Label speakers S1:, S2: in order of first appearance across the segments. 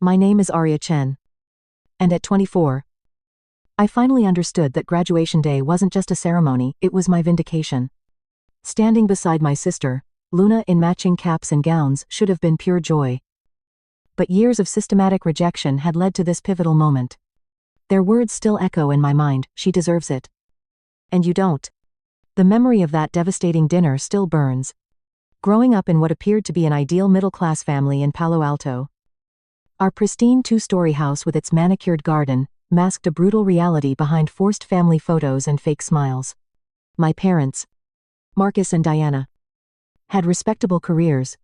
S1: My name is Arya Chen. And at 24, I finally understood that graduation day wasn't just a ceremony, it was my vindication. Standing beside my sister, Luna, in matching caps and gowns, should have been pure joy. But years of systematic rejection had led to this pivotal moment. Their words still echo in my mind, "She deserves it. And you don't." The memory of that devastating dinner still burns. Growing up in what appeared to be an ideal middle-class family in Palo Alto, our pristine two-story house with its manicured garden masked a brutal reality behind forced family photos and fake smiles. My parents, Marcus and Diana, had respectable careers.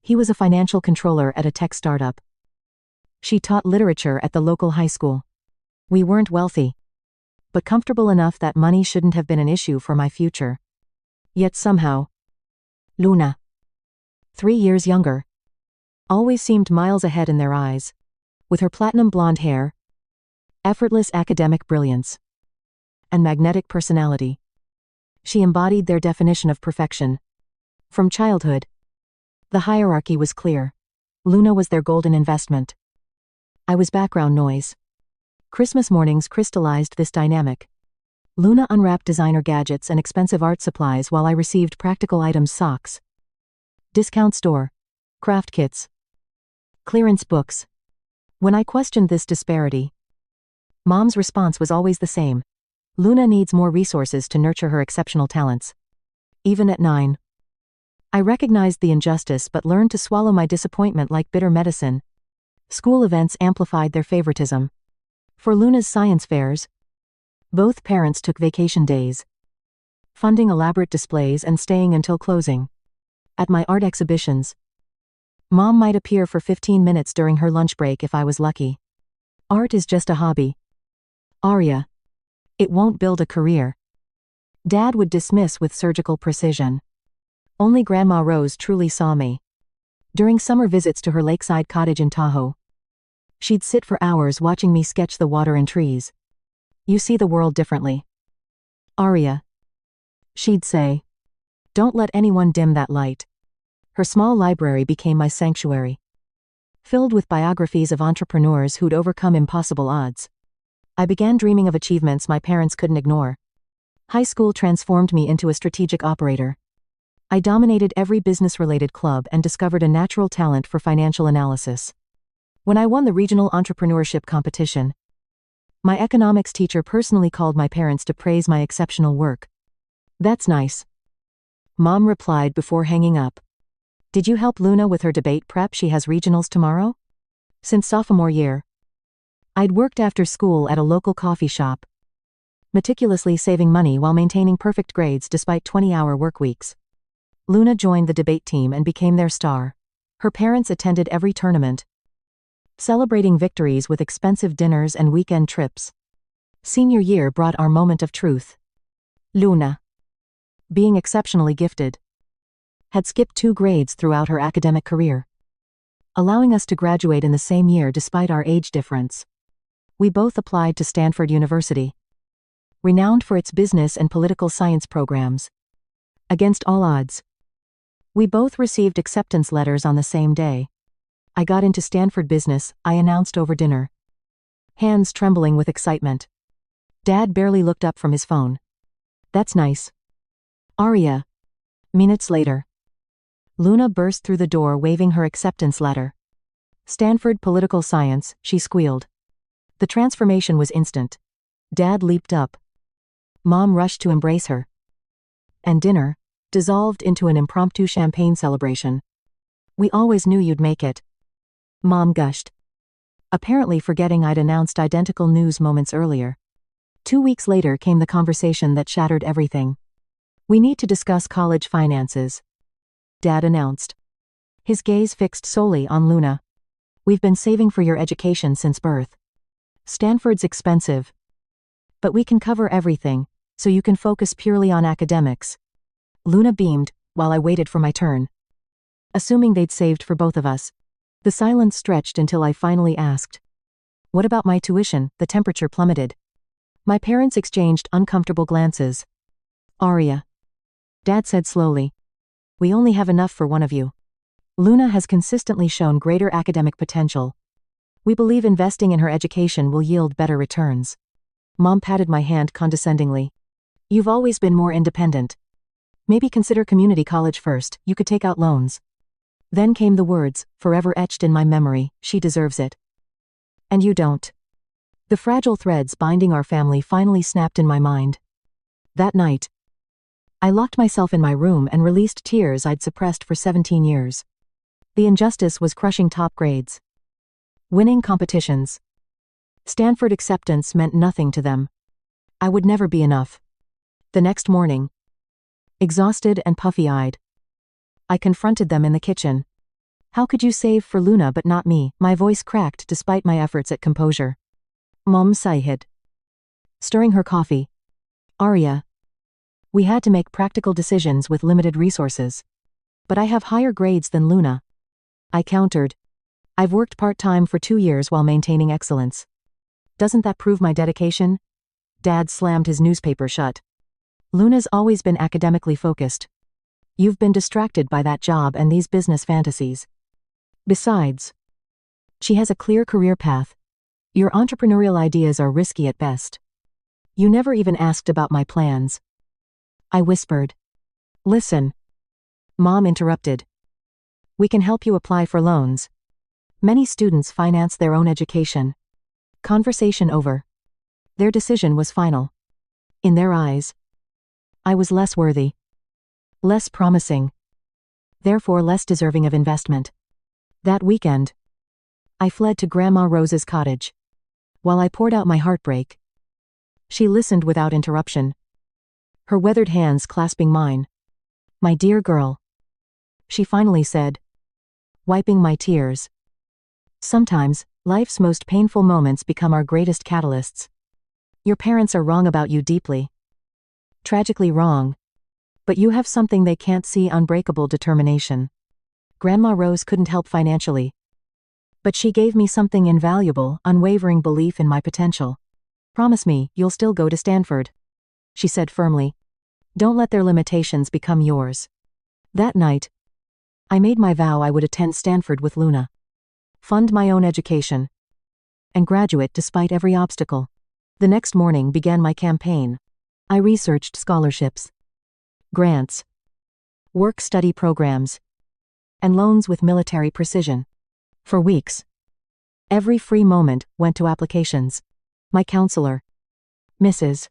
S1: He was a financial controller at a tech startup. She taught literature at the local high school. We weren't wealthy, but comfortable enough that money shouldn't have been an issue for my future. Yet somehow, Luna, 3 years younger, always seemed miles ahead in their eyes. With her platinum blonde hair, effortless academic brilliance, and magnetic personality, she embodied their definition of perfection. From childhood, the hierarchy was clear. Luna was their golden investment. I was background noise. Christmas mornings crystallized this dynamic. Luna unwrapped designer gadgets and expensive art supplies while I received practical items: socks, discount store, craft kits, clearance books. When I questioned this disparity, Mom's response was always the same. Luna needs more resources to nurture her exceptional talents. Even at 9, I recognized the injustice but learned to swallow my disappointment like bitter medicine. School events amplified their favoritism. For Luna's science fairs, both parents took vacation days, funding elaborate displays and staying until closing. At my art exhibitions, Mom might appear for 15 minutes during her lunch break if I was lucky. Art is just a hobby, Arya. It won't build a career, Dad would dismiss with surgical precision. Only Grandma Rose truly saw me. During summer visits to her lakeside cottage in Tahoe, she'd sit for hours watching me sketch the water and trees. "You see the world differently, Arya," she'd say. "Don't let anyone dim that light." Her small library became my sanctuary, filled with biographies of entrepreneurs who'd overcome impossible odds. I began dreaming of achievements my parents couldn't ignore. High school transformed me into a strategic operator. I dominated every business-related club and discovered a natural talent for financial analysis. When I won the regional entrepreneurship competition, my economics teacher personally called my parents to praise my exceptional work. "That's nice," Mom replied before hanging up. "Did you help Luna with her debate prep? She has regionals tomorrow?" Since sophomore year, I'd worked after school at a local coffee shop, meticulously saving money while maintaining perfect grades despite 20-hour work weeks. Luna joined the debate team and became their star. Her parents attended every tournament, celebrating victories with expensive dinners and weekend trips. Senior year brought our moment of truth. Luna, being exceptionally gifted, had skipped 2 grades throughout her academic career, allowing us to graduate in the same year despite our age difference. We both applied to Stanford University, renowned for its business and political science programs. Against all odds, we both received acceptance letters on the same day. I got into Stanford business, I announced over dinner, hands trembling with excitement. Dad barely looked up from his phone. "That's nice, Arya." Minutes later, Luna burst through the door waving her acceptance letter. "Stanford Political Science," she squealed. The transformation was instant. Dad leaped up. Mom rushed to embrace her. And dinner dissolved into an impromptu champagne celebration. "We always knew you'd make it," Mom gushed, apparently forgetting I'd announced identical news moments earlier. 2 weeks later came the conversation that shattered everything. "We need to discuss college finances," Dad announced, his gaze fixed solely on Luna. "We've been saving for your education since birth. Stanford's expensive, but we can cover everything, so you can focus purely on academics." Luna beamed, while I waited for my turn, assuming they'd saved for both of us. The silence stretched until I finally asked, "What about my tuition?" The temperature plummeted. My parents exchanged uncomfortable glances. "Arya," Dad said slowly, "we only have enough for one of you. Luna has consistently shown greater academic potential, We believe investing in her education will yield better returns. Mom patted my hand condescendingly. You've always been more independent. Maybe consider community college first, you could take out loans. Then came the words, forever etched in my memory, she deserves it. And you don't. The fragile threads binding our family finally snapped in my mind. That night, I locked myself in my room and released tears I'd suppressed for 17 years. The injustice was crushing top grades. Winning competitions. Stanford acceptance meant nothing to them. I would never be enough. The next morning, exhausted and puffy-eyed, I confronted them in the kitchen. How could you save for Luna but not me? My voice cracked despite my efforts at composure. Mom sighed, stirring her coffee. Arya. We had to make practical decisions with limited resources. But I have higher grades than Luna. I countered. I've worked part-time for 2 years while maintaining excellence. Doesn't that prove my dedication? Dad slammed his newspaper shut. Luna's always been academically focused. You've been distracted by that job and these business fantasies. Besides, she has a clear career path. Your entrepreneurial ideas are risky at best. You never even asked about my plans. I whispered. Listen. Mom interrupted. We can help you apply for loans. Many students finance their own education. Conversation over. Their decision was final. In their eyes, I was less worthy. Less promising. Therefore less deserving of investment. That weekend, I fled to Grandma Rose's cottage. While I poured out my heartbreak, she listened without interruption. Her weathered hands clasping mine. My dear girl, she finally said, wiping my tears. Sometimes, life's most painful moments become our greatest catalysts. Your parents are wrong about you deeply. Tragically wrong. But you have something they can't see: unbreakable determination. Grandma Rose couldn't help financially. But she gave me something invaluable: unwavering belief in my potential. Promise me, you'll still go to Stanford, she said firmly. Don't let their limitations become yours. That night, I made my vow I would attend Stanford with Luna. Fund my own education. And graduate despite every obstacle. The next morning began my campaign. I researched scholarships, grants, work-study programs, and loans with military precision. For weeks, every free moment went to applications. My counselor, Mrs.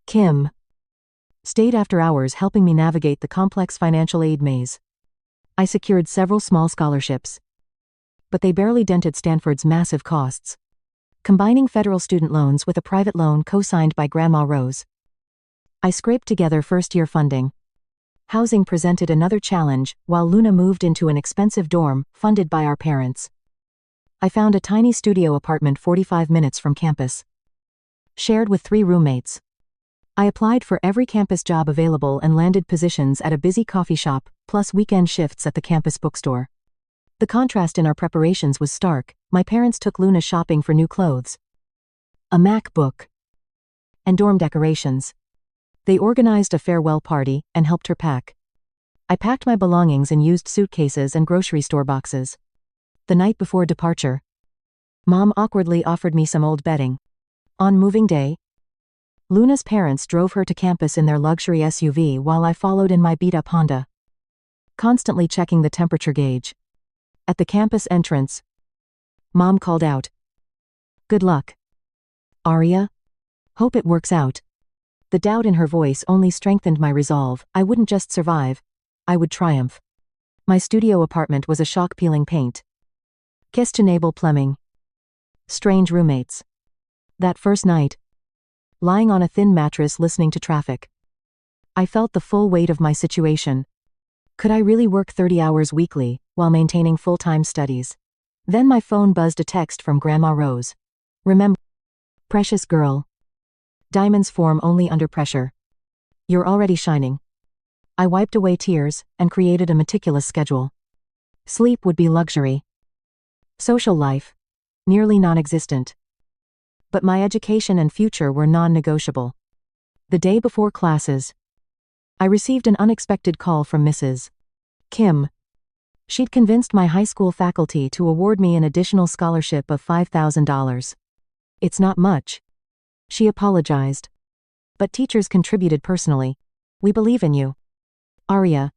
S1: Kim, stayed after hours helping me navigate the complex financial aid maze. I secured several small scholarships, but they barely dented Stanford's massive costs. Combining federal student loans with a private loan co-signed by Grandma Rose, I scraped together first-year funding. Housing presented another challenge, while Luna moved into an expensive dorm, funded by our parents. I found a tiny studio apartment 45 minutes from campus, shared with 3 roommates. I applied for every campus job available and landed positions at a busy coffee shop, plus weekend shifts at the campus bookstore. The contrast in our preparations was stark. My parents took Luna shopping for new clothes, a MacBook, and dorm decorations. They organized a farewell party and helped her pack. I packed my belongings in used suitcases and grocery store boxes. The night before departure, Mom awkwardly offered me some old bedding. On moving day, Luna's parents drove her to campus in their luxury SUV while I followed in my beat-up Honda, constantly checking the temperature gauge. At the campus entrance, Mom called out, "Good luck, Arya. Hope it works out." The doubt in her voice only strengthened my resolve. I wouldn't just survive, I would triumph. My studio apartment was a shock-peeling paint. Questionable plumbing. Strange roommates. That first night, lying on a thin mattress listening to traffic, I felt the full weight of my situation. Could I really work 30 hours weekly, while maintaining full-time studies? Then my phone buzzed a text from Grandma Rose. Remember, precious girl. Diamonds form only under pressure. You're already shining. I wiped away tears and created a meticulous schedule. Sleep would be luxury. Social life, nearly non-existent. But my education and future were non-negotiable. The day before classes, I received an unexpected call from Mrs. Kim. She'd convinced my high school faculty to award me an additional scholarship of $5,000. It's not much. She apologized. But teachers contributed personally. We believe in you. Arya.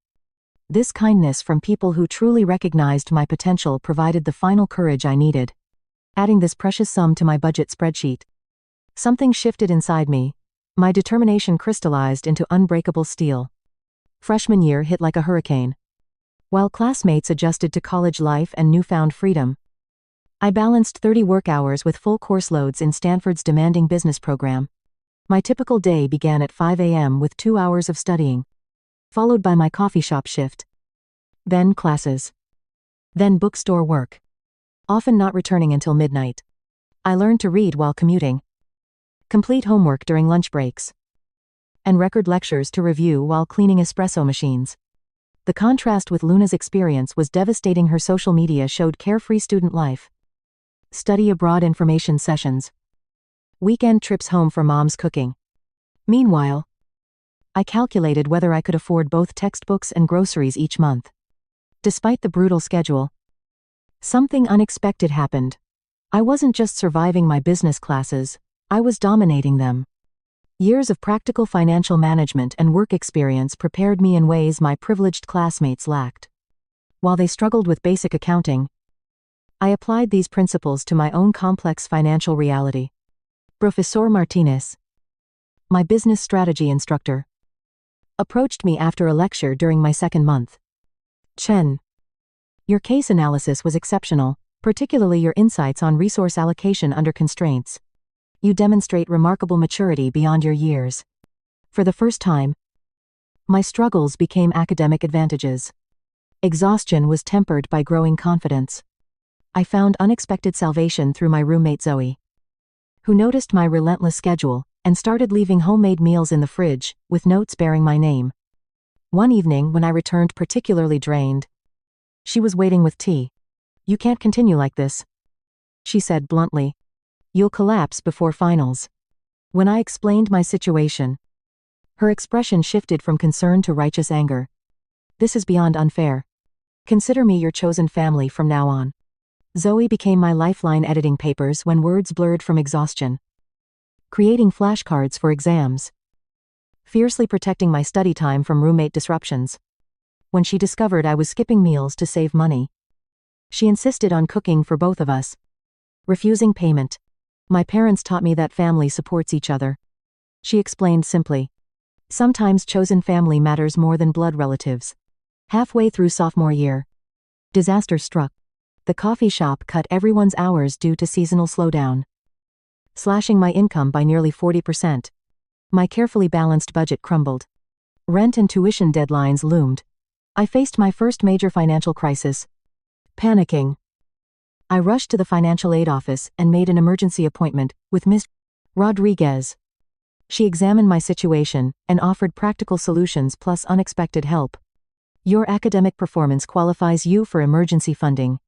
S1: This kindness from people who truly recognized my potential provided the final courage I needed. Adding this precious sum to my budget spreadsheet. Something shifted inside me. My determination crystallized into unbreakable steel. Freshman year hit like a hurricane. While classmates adjusted to college life and newfound freedom, I balanced 30 work hours with full course loads in Stanford's demanding business program. My typical day began at 5 a.m. with 2 hours of studying, followed by my coffee shop shift. Then classes. Then bookstore work. Often not returning until midnight. I learned to read while commuting. Complete homework during lunch breaks. And record lectures to review while cleaning espresso machines. The contrast with Luna's experience was devastating. Her social media showed carefree student life. Study abroad information sessions. Weekend trips home for mom's cooking. Meanwhile, I calculated whether I could afford both textbooks and groceries each month. Despite the brutal schedule, something unexpected happened. I wasn't just surviving my business classes, I was dominating them. Years of practical financial management and work experience prepared me in ways my privileged classmates lacked. While they struggled with basic accounting, I applied these principles to my own complex financial reality. Professor Martinez, my business strategy instructor, approached me after a lecture during my second month. Chen, your case analysis was exceptional, particularly your insights on resource allocation under constraints. You demonstrate remarkable maturity beyond your years. For the first time, my struggles became academic advantages. Exhaustion was tempered by growing confidence. I found unexpected salvation through my roommate Zoe, who noticed my relentless schedule and started leaving homemade meals in the fridge, with notes bearing my name. One evening when I returned particularly drained, she was waiting with tea. You can't continue like this, she said bluntly. You'll collapse before finals. When I explained my situation, her expression shifted from concern to righteous anger. This is beyond unfair. Consider me your chosen family from now on. Zoe became my lifeline, editing papers when words blurred from exhaustion, creating flashcards for exams, fiercely protecting my study time from roommate disruptions. When she discovered I was skipping meals to save money, she insisted on cooking for both of us, refusing payment. My parents taught me that family supports each other, she explained simply. Sometimes chosen family matters more than blood relatives. Halfway through sophomore year, disaster struck. The coffee shop cut everyone's hours due to seasonal slowdown, slashing my income by nearly 40%. My carefully balanced budget crumbled. Rent and tuition deadlines loomed. I faced my first major financial crisis. Panicking, I rushed to the financial aid office and made an emergency appointment with Ms. Rodriguez. She examined my situation and offered practical solutions plus unexpected help. Your academic performance qualifies you for emergency funding,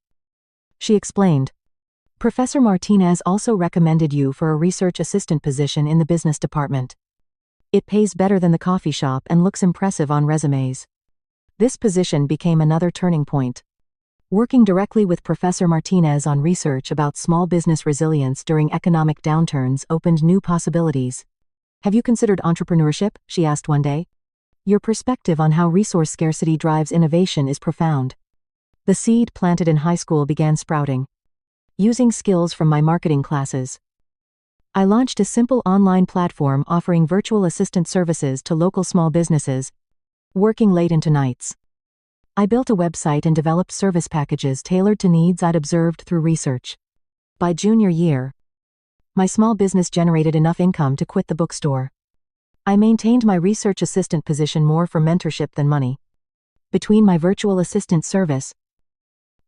S1: she explained. Professor Martinez also recommended you for a research assistant position in the business department. It pays better than the coffee shop and looks impressive on resumes. This position became another turning point. Working directly with Professor Martinez on research about small business resilience during economic downturns opened new possibilities. Have you considered entrepreneurship? She asked one day. Your perspective on how resource scarcity drives innovation is profound. The seed planted in high school began sprouting. Using skills from my marketing classes, I launched a simple online platform offering virtual assistant services to local small businesses, working late into nights. I built a website and developed service packages tailored to needs I'd observed through research. By junior year, my small business generated enough income to quit the bookstore. I maintained my research assistant position more for mentorship than money. Between my virtual assistant service,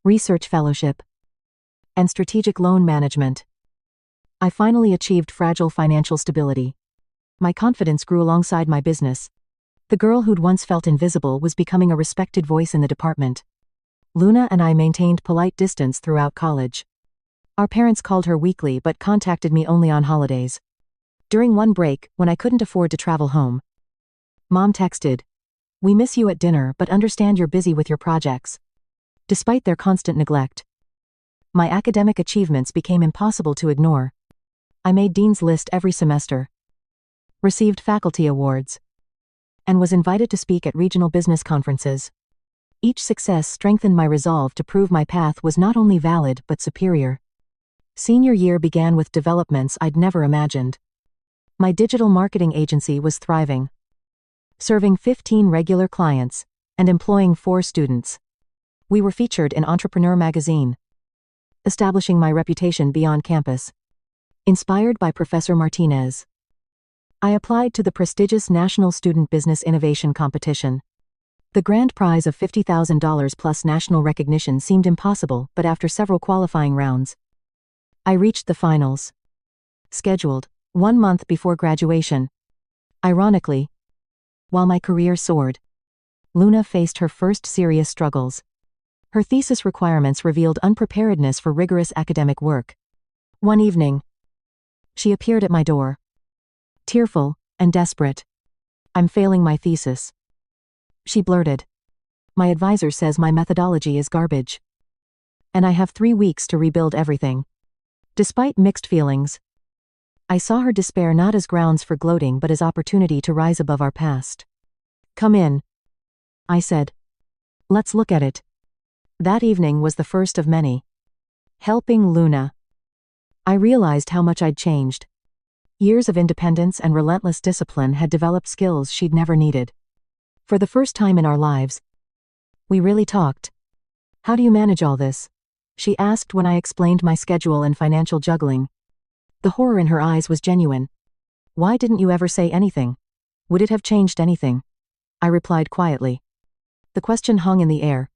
S1: research fellowship, and strategic loan management, I finally achieved fragile financial stability. My confidence grew alongside my business. The girl who'd once felt invisible was becoming a respected voice in the department. Luna and I maintained polite distance throughout college. Our parents called her weekly but contacted me only on holidays. During one break, when I couldn't afford to travel home, Mom texted, "We miss you at dinner but understand you're busy with your projects." Despite their constant neglect, my academic achievements became impossible to ignore. I made Dean's List every semester, received faculty awards, and was invited to speak at regional business conferences. Each success strengthened my resolve to prove my path was not only valid but superior. Senior year began with developments I'd never imagined. My digital marketing agency was thriving, serving 15 regular clients and employing 4 students. We were featured in Entrepreneur magazine, establishing my reputation beyond campus. Inspired by Professor Martinez, I applied to the prestigious National Student Business Innovation Competition. The grand prize of $50,000 plus national recognition seemed impossible, but after several qualifying rounds, I reached the finals, scheduled 1 month before graduation. Ironically, while my career soared, Luna faced her first serious struggles. Her thesis requirements revealed unpreparedness for rigorous academic work. One evening, she appeared at my door, tearful and desperate. "I'm failing my thesis," she blurted. "My advisor says my methodology is garbage, and I have 3 weeks to rebuild everything." Despite mixed feelings, I saw her despair not as grounds for gloating but as opportunity to rise above our past. "Come in," I said. "Let's look at it." That evening was the first of many. Helping Luna. I realized how much I'd changed. Years of independence and relentless discipline had developed skills she'd never needed. For the first time in our lives, we really talked. "How do you manage all this?" she asked when I explained my schedule and financial juggling. The horror in her eyes was genuine. "Why didn't you ever say anything? Would it have changed anything?" I replied quietly. The question hung in the air.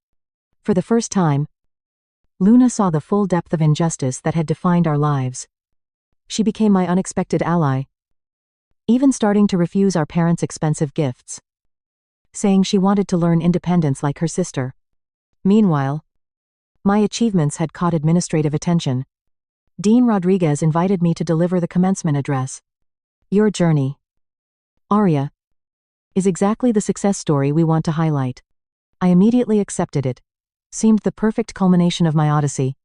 S1: For the first time, Luna saw the full depth of injustice that had defined our lives. She became my unexpected ally, even starting to refuse our parents' expensive gifts, saying she wanted to learn independence like her sister. Meanwhile, my achievements had caught administrative attention. Dean Rodriguez invited me to deliver the commencement address. "Your journey, Aria, is exactly the success story we want to highlight." I immediately accepted it. Seemed the perfect culmination of my odyssey.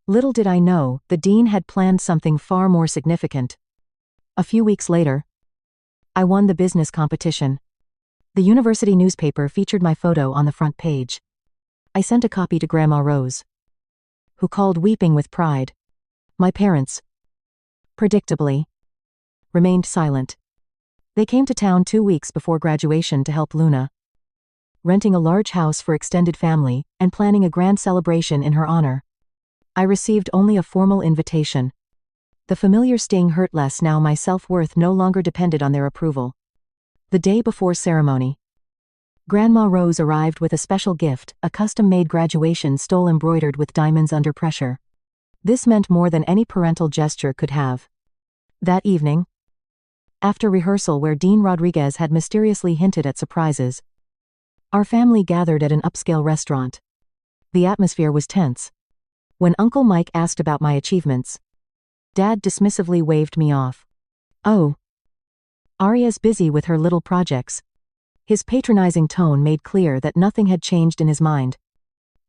S1: Little did I know, the dean had planned something far more significant. A few weeks later, I won the business competition. The university newspaper featured my photo on the front page. I sent a copy to Grandma Rose, who called weeping with pride. My parents, predictably, remained silent. They came to town 2 weeks before graduation to help Luna, renting a large house for extended family and planning a grand celebration in her honor. I received only a formal invitation. The familiar sting hurt less now my self-worth no longer depended on their approval. The day before ceremony, Grandma Rose arrived with a special gift, a custom-made graduation stole embroidered with diamonds under pressure. This meant more than any parental gesture could have. That evening, after rehearsal where Dean Rodriguez had mysteriously hinted at surprises, our family gathered at an upscale restaurant. The atmosphere was tense. When Uncle Mike asked about my achievements, Dad dismissively waved me off. "Oh, Aria's busy with her little projects." His patronizing tone made clear that nothing had changed in his mind.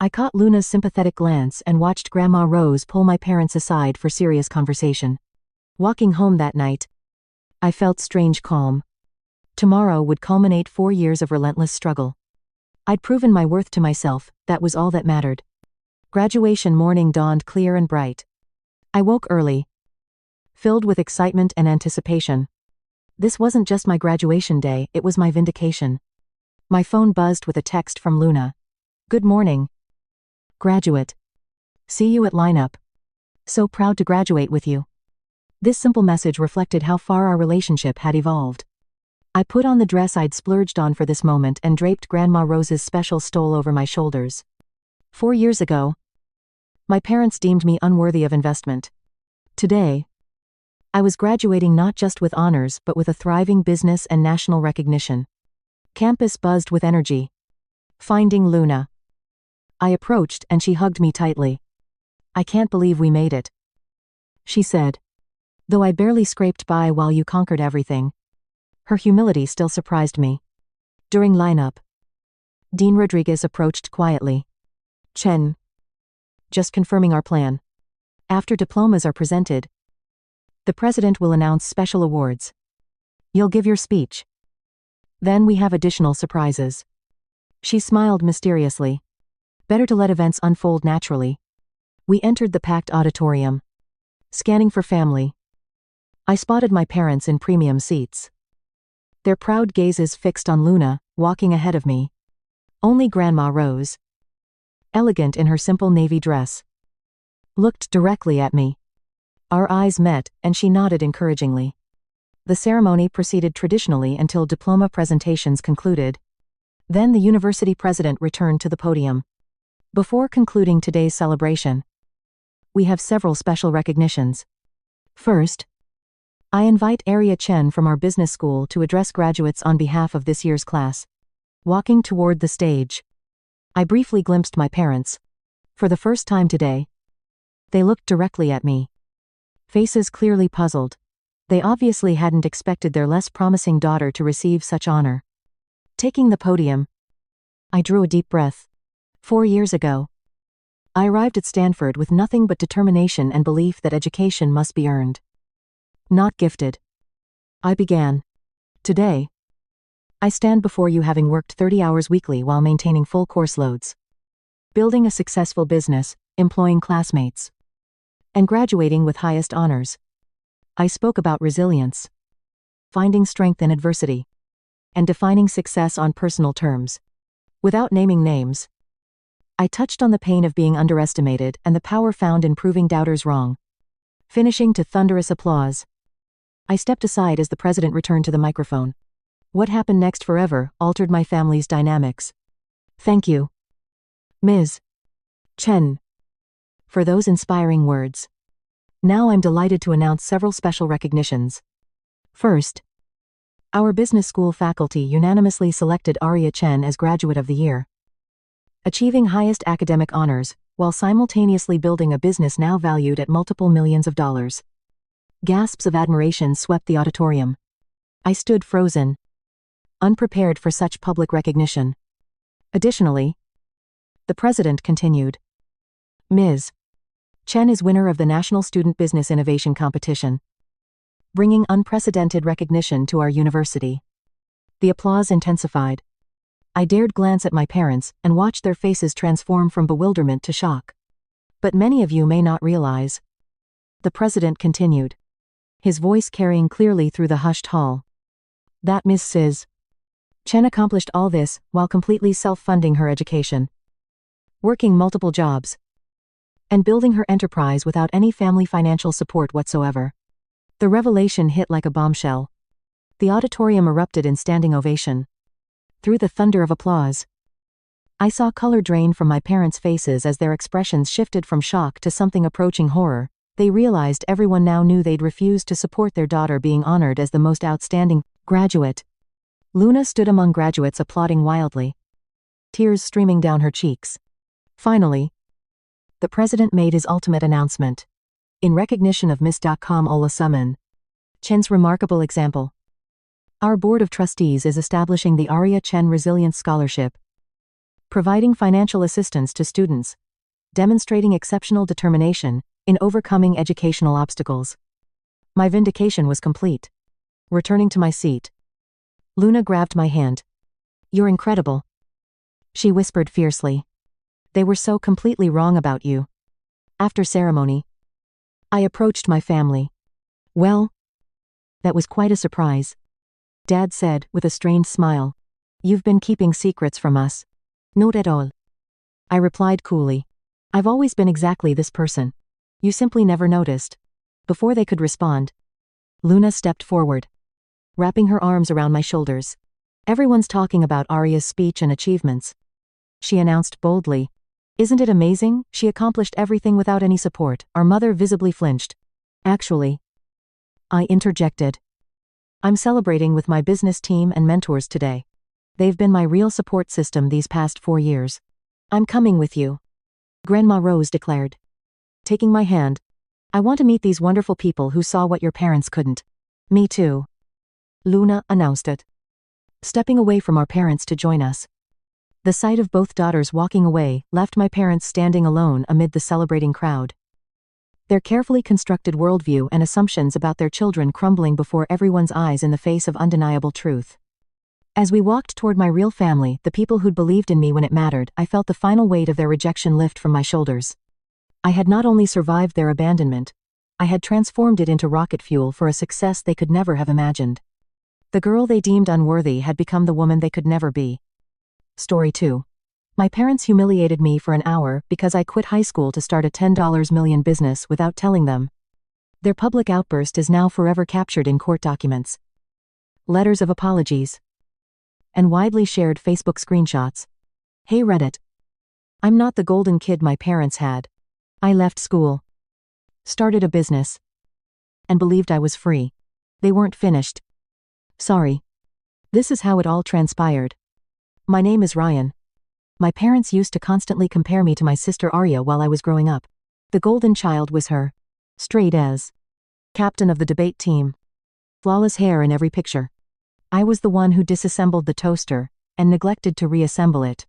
S1: I caught Luna's sympathetic glance and watched Grandma Rose pull my parents aside for serious conversation. Walking home that night, I felt strange calm. Tomorrow would culminate 4 years of relentless struggle. I'd proven my worth to myself, that was all that mattered. Graduation morning dawned clear and bright. I woke early, filled with excitement and anticipation. This wasn't just my graduation day, it was my vindication. My phone buzzed with a text from Luna. "Good morning, graduate. See you at lineup. So proud to graduate with you." This simple message reflected how far our relationship had evolved. I put on the dress I'd splurged on for this moment and draped Grandma Rose's special stole over my shoulders. 4 years ago, my parents deemed me unworthy of investment. Today, I was graduating not just with honors but with a thriving business and national recognition. Campus buzzed with energy. Finding Luna. I approached and she hugged me tightly. "I can't believe we made it," she said. "Though I barely scraped by while you conquered everything." Her humility still surprised me. During lineup, Dean Rodriguez approached quietly. Chen. Just confirming our plan. After diplomas are presented, the president will announce special awards. You'll give your speech. Then we have additional surprises. She smiled mysteriously. Better to let events unfold naturally. We entered the packed auditorium. Scanning for family. I spotted my parents in premium seats. Their proud gazes fixed on Luna, walking ahead of me. Only Grandma Rose, elegant in her simple navy dress, looked directly at me. Our eyes met, and she nodded encouragingly. The ceremony proceeded traditionally until diploma presentations concluded. Then the university president returned to the podium. Before concluding today's celebration, we have several special recognitions. First, I invite Arya Chen from our business school to address graduates on behalf of this year's class. Walking toward the stage, I briefly glimpsed my parents. For the first time today, they looked directly at me. Faces clearly puzzled. They obviously hadn't expected their less promising daughter to receive such honor. Taking the podium, I drew a deep breath. 4 years ago, I arrived at Stanford with nothing but determination and belief that education must be earned, not gifted. I began. Today, I stand before you having worked 30 hours weekly while maintaining full course loads, building a successful business, employing classmates, and graduating with highest honors. I spoke about resilience, finding strength in adversity, and defining success on personal terms. Without naming names, I touched on the pain of being underestimated and the power found in proving doubters wrong. Finishing to thunderous applause, I stepped aside as the president returned to the microphone. What happened next forever altered my family's dynamics. Thank you, Ms. Chen, for those inspiring words. Now I'm delighted to announce several special recognitions. First, our business school faculty unanimously selected Arya Chen as Graduate of the Year, achieving highest academic honors, while simultaneously building a business now valued at multiple millions of dollars. Gasps of admiration swept the auditorium. I stood frozen, unprepared for such public recognition. Additionally, the president continued. Ms. Chen is winner of the National Student Business Innovation Competition, bringing unprecedented recognition to our university. The applause intensified. I dared glance at my parents and watched their faces transform from bewilderment to shock. But many of you may not realize, the president continued, his voice carrying clearly through the hushed hall, that Ms. Chen accomplished all this while completely self-funding her education, working multiple jobs, and building her enterprise without any family financial support whatsoever. The revelation hit like a bombshell. The auditorium erupted in standing ovation. Through the thunder of applause, I saw color drain from my parents' faces as their expressions shifted from shock to something approaching horror. They realized everyone now knew they'd refused to support their daughter being honored as the most outstanding graduate. Luna stood among graduates applauding wildly, tears streaming down her cheeks. Finally, the president made his ultimate announcement. In recognition of Ms. Ola Suman, Chen's remarkable example, our board of trustees is establishing the Arya Chen Resilience Scholarship, providing financial assistance to students, demonstrating exceptional determination in overcoming educational obstacles. My vindication was complete. Returning to my seat, Luna grabbed my hand. You're incredible, she whispered fiercely. They were so completely wrong about you. After ceremony, I approached my family. Well, that was quite a surprise, Dad said with a strained smile. You've been keeping secrets from us. Not at all, I replied coolly. I've always been exactly this person. You simply never noticed. Before they could respond, Luna stepped forward, wrapping her arms around my shoulders. Everyone's talking about Arya's speech and achievements, she announced boldly. Isn't it amazing? She accomplished everything without any support. Our mother visibly flinched. Actually, I interjected, I'm celebrating with my business team and mentors today. They've been my real support system these past 4 years. I'm coming with you, Grandma Rose declared, taking my hand. I want to meet these wonderful people who saw what your parents couldn't. Me too, Luna announced it, stepping away from our parents to join us. The sight of both daughters walking away left my parents standing alone amid the celebrating crowd. Their carefully constructed worldview and assumptions about their children crumbling before everyone's eyes in the face of undeniable truth. As we walked toward my real family, the people who'd believed in me when it mattered, I felt the final weight of their rejection lift from my shoulders. I had not only survived their abandonment, I had transformed it into rocket fuel for a success they could never have imagined. The girl they deemed unworthy had become the woman they could never be. Story 2. My parents humiliated me for an hour because I quit high school to start a $10 million business without telling them. Their public outburst is now forever captured in court documents, letters of apologies, and widely shared Facebook screenshots. Hey Reddit. I'm not the golden kid my parents had. I left school, started a business, and believed I was free. They weren't finished. Sorry. This is how it all transpired. My name is Ryan. My parents used to constantly compare me to my sister Arya while I was growing up. The golden child was her. Straight A's. Captain of the debate team. Flawless hair in every picture. I was the one who disassembled the toaster and neglected to reassemble it.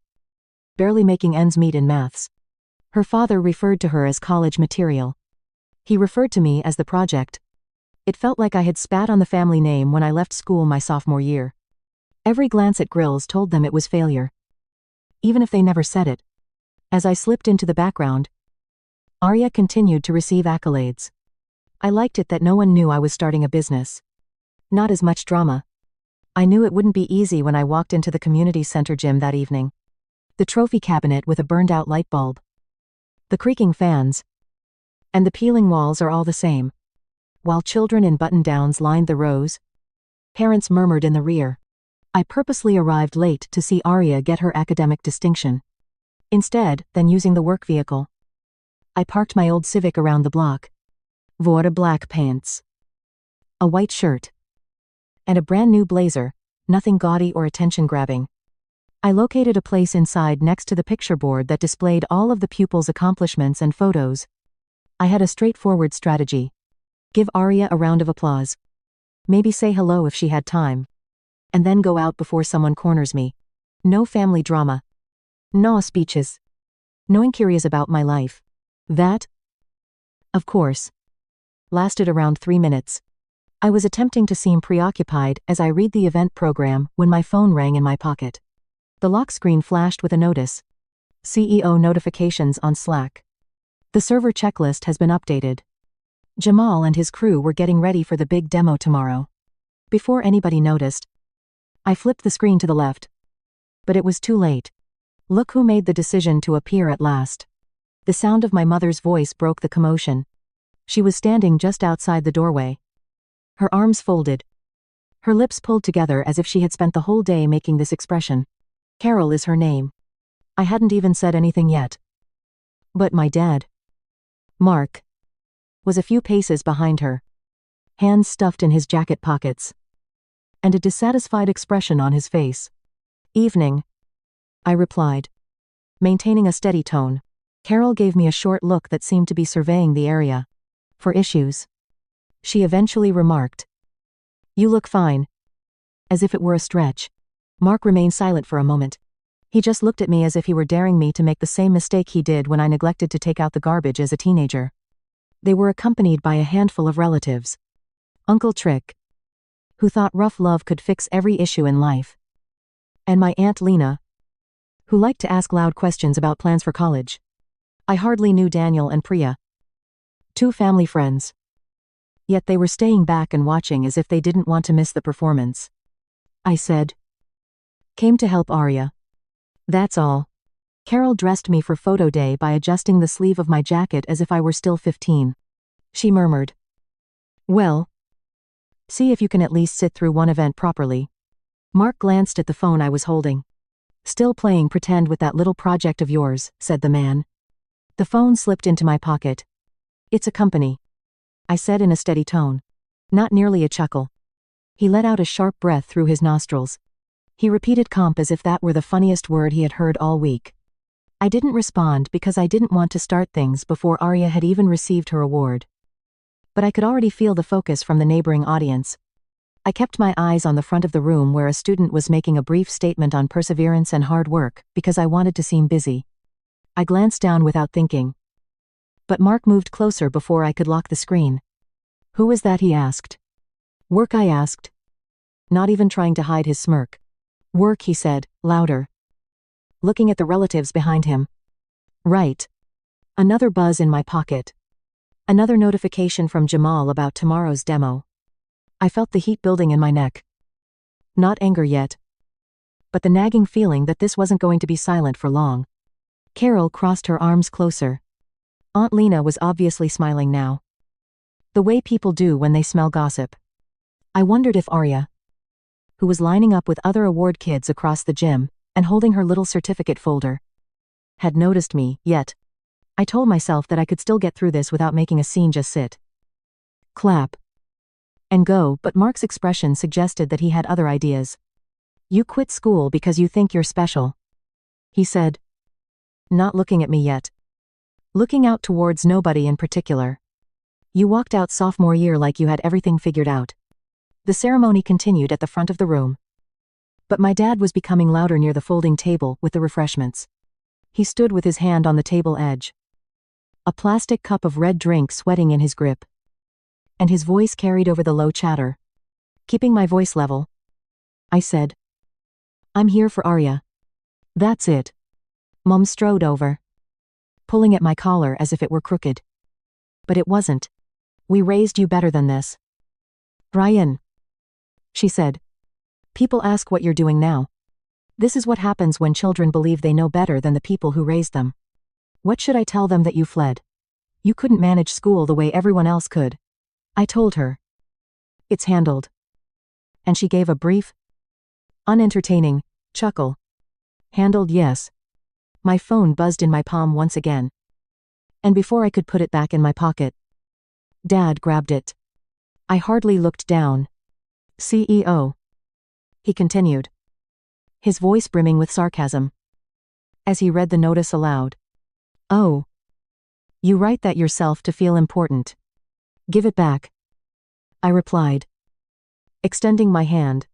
S1: Barely making ends meet in maths. Her father referred to her as college material. He referred to me as the project. It felt like I had spat on the family name when I left school my sophomore year. Every glance at grills told them it was failure, even if they never said it. As I slipped into the background, Arya continued to receive accolades. I liked it that no one knew I was starting a business. Not as much drama. I knew it wouldn't be easy when I walked into the community center gym that evening. The trophy cabinet with a burned-out light bulb, the creaking fans, and the peeling walls are all the same. While children in button-downs lined the rows, parents murmured in the rear. I purposely arrived late to see Arya get her academic distinction. Instead, than using the work vehicle, I parked my old Civic around the block. Wore black pants, a white shirt, and a brand new blazer, nothing gaudy or attention-grabbing. I located a place inside next to the picture board that displayed all of the pupils' accomplishments and photos. I had a straightforward strategy. Give Arya a round of applause. Maybe say hello if she had time. And then go out before someone corners me. No family drama. No speeches. No inquiries about my life. That, of course, lasted around 3 minutes. I was attempting to seem preoccupied as I read the event program when my phone rang in my pocket. The lock screen flashed with a notice. CEO notifications on Slack. The server checklist has been updated. Jamal and his crew were getting ready for the big demo tomorrow. Before anybody noticed, I flipped the screen to the left. But it was too late. Look who made the decision to appear at last. The sound of my mother's voice broke the commotion. She was standing just outside the doorway, her arms folded, her lips pulled together as if she had spent the whole day making this expression. Carol is her name. I hadn't even said anything yet. But my dad, Mark, was a few paces behind her, hands stuffed in his jacket pockets, and a dissatisfied expression on his face. Evening, I replied, maintaining a steady tone. Carol gave me a short look that seemed to be surveying the area for issues. She eventually remarked, "You look fine." As if it were a stretch. Mark remained silent for a moment. He just looked at me as if he were daring me to make the same mistake he did when I neglected to take out the garbage as a teenager. They were accompanied by a handful of relatives. Uncle Trick, who thought rough love could fix every issue in life, and my Aunt Lena, who liked to ask loud questions about plans for college. I hardly knew Daniel and Priya, 2 family friends. Yet they were staying back and watching as if they didn't want to miss the performance. I said, "Came to help Arya. That's all." Carol dressed me for photo day by adjusting the sleeve of my jacket as if I were still 15. She murmured, "Well, see if you can at least sit through one event properly." Mark glanced at the phone I was holding. "Still playing pretend with that little project of yours," said the man. The phone slipped into my pocket. "It's a company," I said in a steady tone. Not nearly a chuckle. He let out a sharp breath through his nostrils. He repeated comp as if that were the funniest word he had heard all week. I didn't respond because I didn't want to start things before Arya had even received her award. But I could already feel the focus from the neighboring audience. I kept my eyes on the front of the room where a student was making a brief statement on perseverance and hard work, because I wanted to seem busy. I glanced down without thinking. But Mark moved closer before I could lock the screen. "Who is that?" he asked. "Work," I asked, not even trying to hide his smirk. "Work," he said, louder, looking at the relatives behind him. "Right." Another buzz in my pocket. Another notification from Jamal about tomorrow's demo. I felt the heat building in my neck. Not anger yet, but the nagging feeling that this wasn't going to be silent for long. Carol crossed her arms closer. Aunt Lena was obviously smiling now. The way people do when they smell gossip. I wondered if Arya, who was lining up with other award kids across the gym and holding her little certificate folder, had noticed me yet. I told myself that I could still get through this without making a scene. Just sit, clap, and go, but Mark's expression suggested that he had other ideas. "You quit school because you think you're special," he said, not looking at me yet, looking out towards nobody in particular. "You walked out sophomore year like you had everything figured out." The ceremony continued at the front of the room. But my dad was becoming louder near the folding table with the refreshments. He stood with his hand on the table edge, a plastic cup of red drink sweating in his grip, and his voice carried over the low chatter. Keeping my voice level, I said, "I'm here for Arya." "That's it." Mom strode over, pulling at my collar as if it were crooked. "But it wasn't. We raised you better than this." "Ryan," she said, "people ask what you're doing now. This is what happens when children believe they know better than the people who raised them. What should I tell them? That you fled? You couldn't manage school the way everyone else could." I told her. "It's handled." And she gave a brief, unentertaining chuckle. "Handled, yes." My phone buzzed in my palm once again. And before I could put it back in my pocket, Dad grabbed it. I hardly looked down. "CEO," he continued, his voice brimming with sarcasm, as he read the notice aloud. "Oh. You write that yourself to feel important. Give it back," I replied, extending my hand.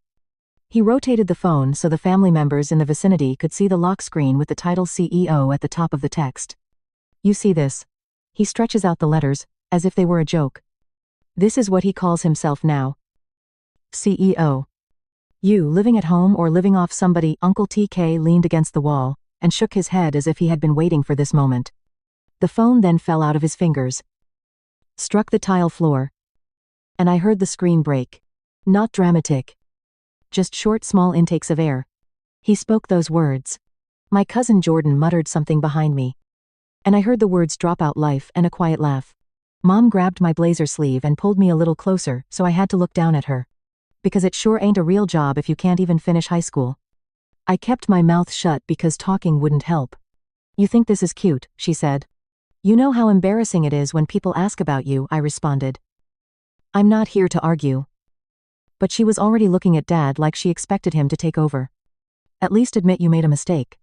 S1: He rotated the phone so the family members in the vicinity could see the lock screen with the title CEO at the top of the text. "You see this?" He stretches out the letters, as if they were a joke. "This is what he calls himself now. CEO. You living at home or living off somebody?" Uncle TK leaned against the wall and shook his head as if he had been waiting for this moment. The phone then fell out of his fingers, struck the tile floor, and I heard the screen break. Not dramatic, just short, small intakes of air. He spoke those words. My cousin Jordan muttered something behind me, and I heard the words drop out, life, and a quiet laugh. Mom grabbed my blazer sleeve and pulled me a little closer, so I had to look down at her. "Because it sure ain't a real job if you can't even finish high school." I kept my mouth shut because talking wouldn't help. "You think this is cute," she said. "You know how embarrassing it is when people ask about you," I responded. "I'm not here to argue." But she was already looking at Dad like she expected him to take over. "At least admit you made a mistake.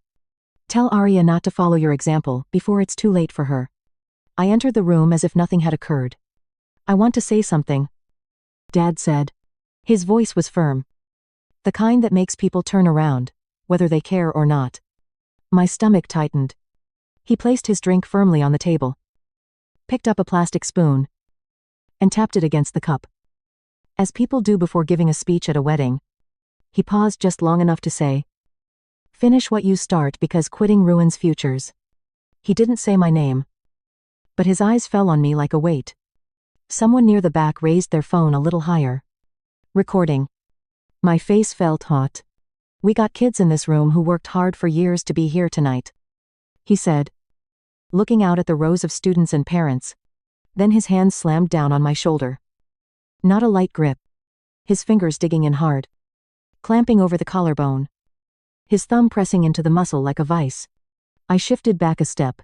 S1: Tell Arya not to follow your example before it's too late for her." I entered the room as if nothing had occurred. "I want to say something," Dad said. His voice was firm, the kind that makes people turn around, whether they care or not. My stomach tightened. He placed his drink firmly on the table, picked up a plastic spoon, and tapped it against the cup, as people do before giving a speech at a wedding. He paused just long enough to say, "Finish what you start, because quitting ruins futures." He didn't say my name, but his eyes fell on me like a weight. Someone near the back raised their phone a little higher. Recording. My face felt hot. "We got kids in this room who worked hard for years to be here tonight," he said, looking out at the rows of students and parents. Then his hand slammed down on my shoulder. Not a light grip. His fingers digging in hard, clamping over the collarbone, his thumb pressing into the muscle like a vice. I shifted back a step,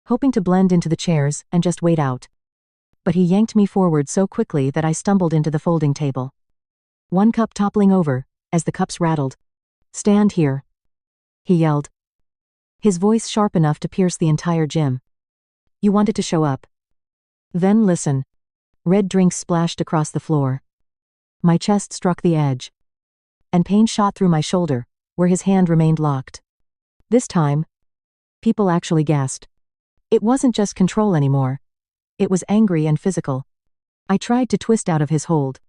S1: hoping to blend into the chairs and just wait out. But he yanked me forward so quickly that I stumbled into the folding table, one cup toppling over as the cups rattled. "Stand here," he yelled, his voice sharp enough to pierce the entire gym. "You wanted to show up. Then listen." Red drinks splashed across the floor. My chest struck the edge, and pain shot through my shoulder, where his hand remained locked. This time, people actually gasped. It wasn't just control anymore. It was angry and physical. I tried to twist out of his hold,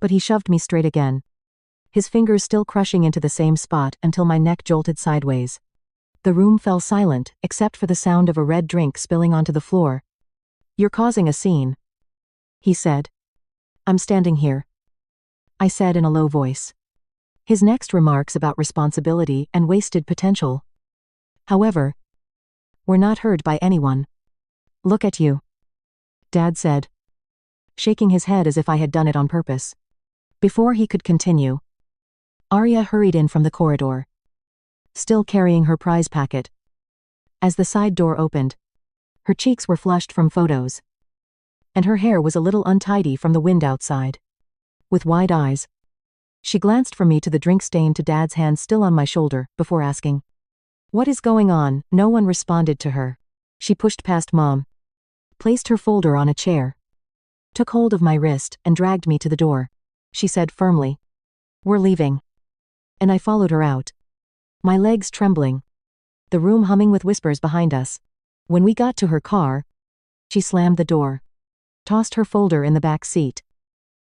S1: but he shoved me straight again, his fingers still crushing into the same spot until my neck jolted sideways. The room fell silent, except for the sound of a red drink spilling onto the floor. "You're causing a scene," he said. "I'm standing here," I said in a low voice. His next remarks about responsibility and wasted potential, however, were not heard by anyone. "Look at you," Dad said, shaking his head as if I had done it on purpose. Before he could continue, Arya hurried in from the corridor, still carrying her prize packet. As the side door opened, her cheeks were flushed from photos, and her hair was a little untidy from the wind outside. With wide eyes, she glanced from me to the drink stain to Dad's hand still on my shoulder, before asking, "What is going on?" No one responded to her. She pushed past Mom, placed her folder on a chair, took hold of my wrist, and dragged me to the door. She said firmly, "We're leaving." And I followed her out, my legs trembling, the room humming with whispers behind us. When we got to her car, she slammed the door, tossed her folder in the back seat,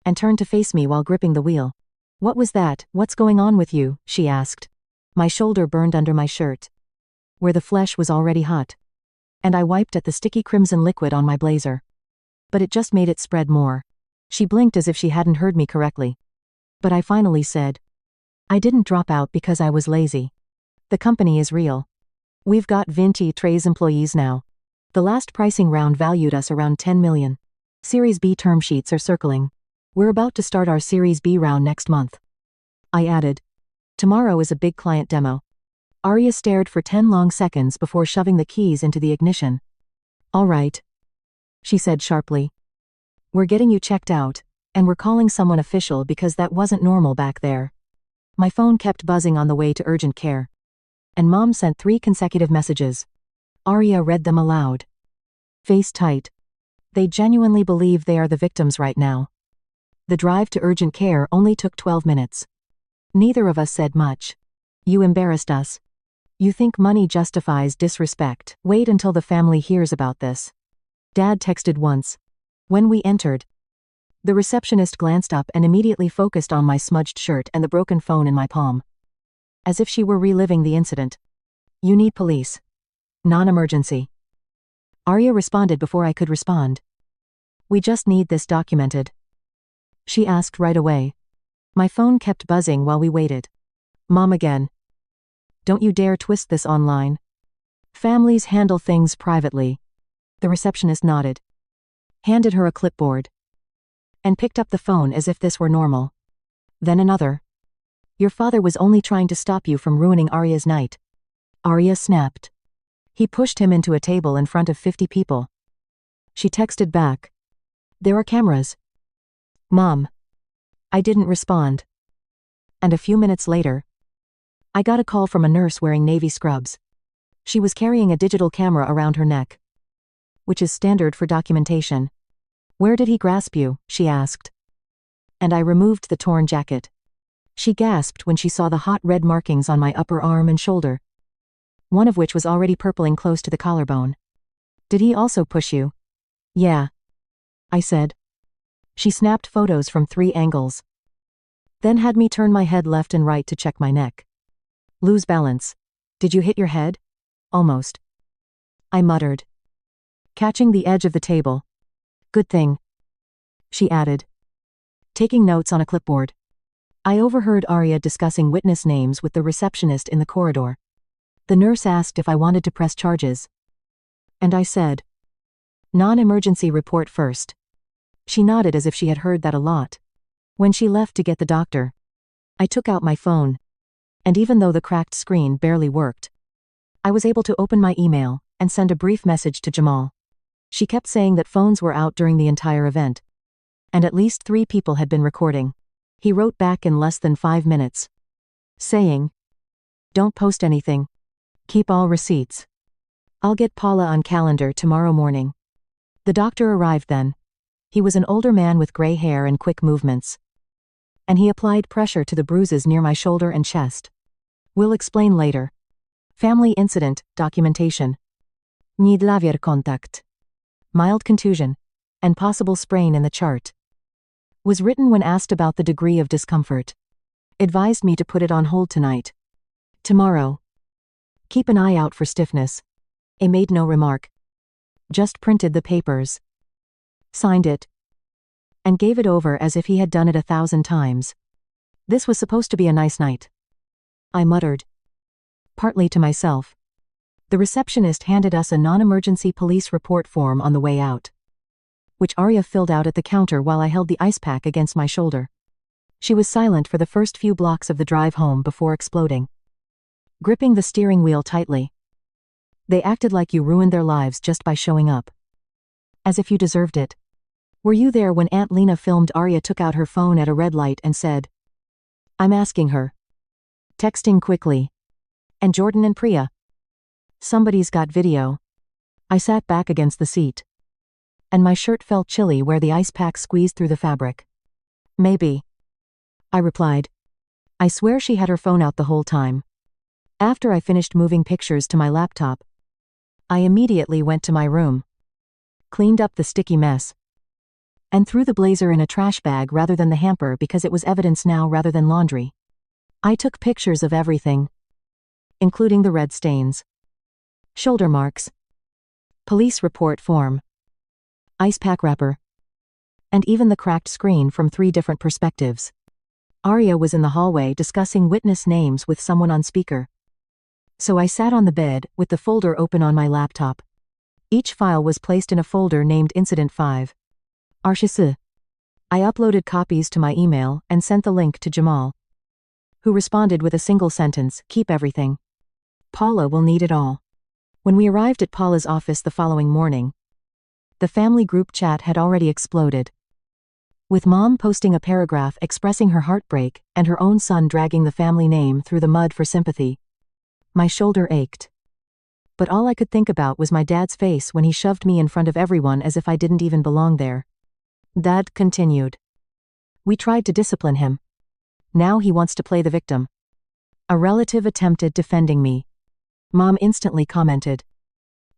S1: and turned to face me while gripping the wheel. "What was that? What's going on with you?" she asked. My shoulder burned under my shirt, where the flesh was already hot, and I wiped at the sticky crimson liquid on my blazer. But it just made it spread more. She blinked as if she hadn't heard me correctly. But I finally said, "I didn't drop out because I was lazy. The company is real. We've got Vinci Trays employees now. The last pricing round valued us around 10 million. Series B term sheets are circling. We're about to start our Series B round next month." I added, "Tomorrow is a big client demo." Arya stared for 10 long seconds before shoving the keys into the ignition. "All right," she said sharply. "We're getting you checked out, and we're calling someone official because that wasn't normal back there." My phone kept buzzing on the way to urgent care, and Mom sent 3 consecutive messages. Arya read them aloud, face tight. They genuinely believe they are the victims right now. The drive to urgent care only took 12 minutes. Neither of us said much. "You embarrassed us. You think money justifies disrespect. Wait until the family hears about this." Dad texted once. When we entered, the receptionist glanced up and immediately focused on my smudged shirt and the broken phone in my palm, as if she were reliving the incident. "You need police. Non-emergency." Arya responded before I could respond. "We just need this documented," she asked right away. My phone kept buzzing while we waited. "Mom again. Don't you dare twist this online. Families handle things privately." The receptionist nodded, handed her a clipboard, and picked up the phone as if this were normal. Then another. "Your father was only trying to stop you from ruining Arya's night." Arya snapped. "He pushed him into a table in front of 50 people." She texted back, "There are cameras." "Mom." I didn't respond. And a few minutes later, I got a call from a nurse wearing navy scrubs. She was carrying a digital camera around her neck, which is standard for documentation. "Where did he grasp you?" she asked. And I removed the torn jacket. She gasped when she saw the hot red markings on my upper arm and shoulder, one of which was already purpling close to the collarbone. "Did he also push you?" "Yeah," I said. She snapped photos from 3 angles, then had me turn my head left and right to check my neck. "Lose balance. Did you hit your head?" "Almost," I muttered, catching the edge of the table. "Good thing," she added, taking notes on a clipboard. I overheard Arya discussing witness names with the receptionist in the corridor. The nurse asked if I wanted to press charges, and I said, "Non-emergency report first." She nodded as if she had heard that a lot. When she left to get the doctor, I took out my phone, and even though the cracked screen barely worked, I was able to open my email and send a brief message to Jamal. She kept saying that phones were out during the entire event, and at least 3 people had been recording. He wrote back in less than 5 minutes, saying, "Don't post anything. Keep all receipts. I'll get Paula on calendar tomorrow morning." The doctor arrived then. He was an older man with gray hair and quick movements. and he applied pressure to the bruises near my shoulder and chest. We'll explain later. Family incident, documentation. Nie dlawier kontakt. Mild contusion. And possible sprain in the chart. Was written when asked about the degree of discomfort. Advised me to put it on hold tonight. Tomorrow. Keep an eye out for stiffness. I made no remark. Just printed the papers. Signed it. And gave it over as if he had done it 1,000 times. This was supposed to be a nice night. I muttered. Partly to myself. The receptionist handed us a non-emergency police report form on the way out, which Arya filled out at the counter while I held the ice pack against my shoulder. She was silent for the first few blocks of the drive home before exploding, gripping the steering wheel tightly. They acted like you ruined their lives just by showing up. As if you deserved it. Were you there when Aunt Lena filmed? Arya took out her phone at a red light and said, I'm asking her. Texting quickly. And Jordan and Priya. Somebody's got video. I sat back against the seat. And my shirt felt chilly where the ice pack squeezed through the fabric. Maybe. I replied. I swear she had her phone out the whole time. After I finished moving pictures to my laptop, I immediately went to my room. Cleaned up the sticky mess. And threw the blazer in a trash bag rather than the hamper because it was evidence now rather than laundry. I took pictures of everything, including the red stains, shoulder marks, police report form, ice pack wrapper, and even the cracked screen from 3 different perspectives. Arya was in the hallway discussing witness names with someone on speaker. So I sat on the bed with the folder open on my laptop. Each file was placed in a folder named Incident 5. Archis. I uploaded copies to my email and sent the link to Jamal, who responded with a single sentence, keep everything. Paula will need it all. When we arrived at Paula's office the following morning, the family group chat had already exploded, with Mom posting a paragraph expressing her heartbreak and her own son dragging the family name through the mud for sympathy. My shoulder ached. But all I could think about was my dad's face when he shoved me in front of everyone as if I didn't even belong there. Dad continued. We tried to discipline him. Now he wants to play the victim. A relative attempted defending me. Mom instantly commented.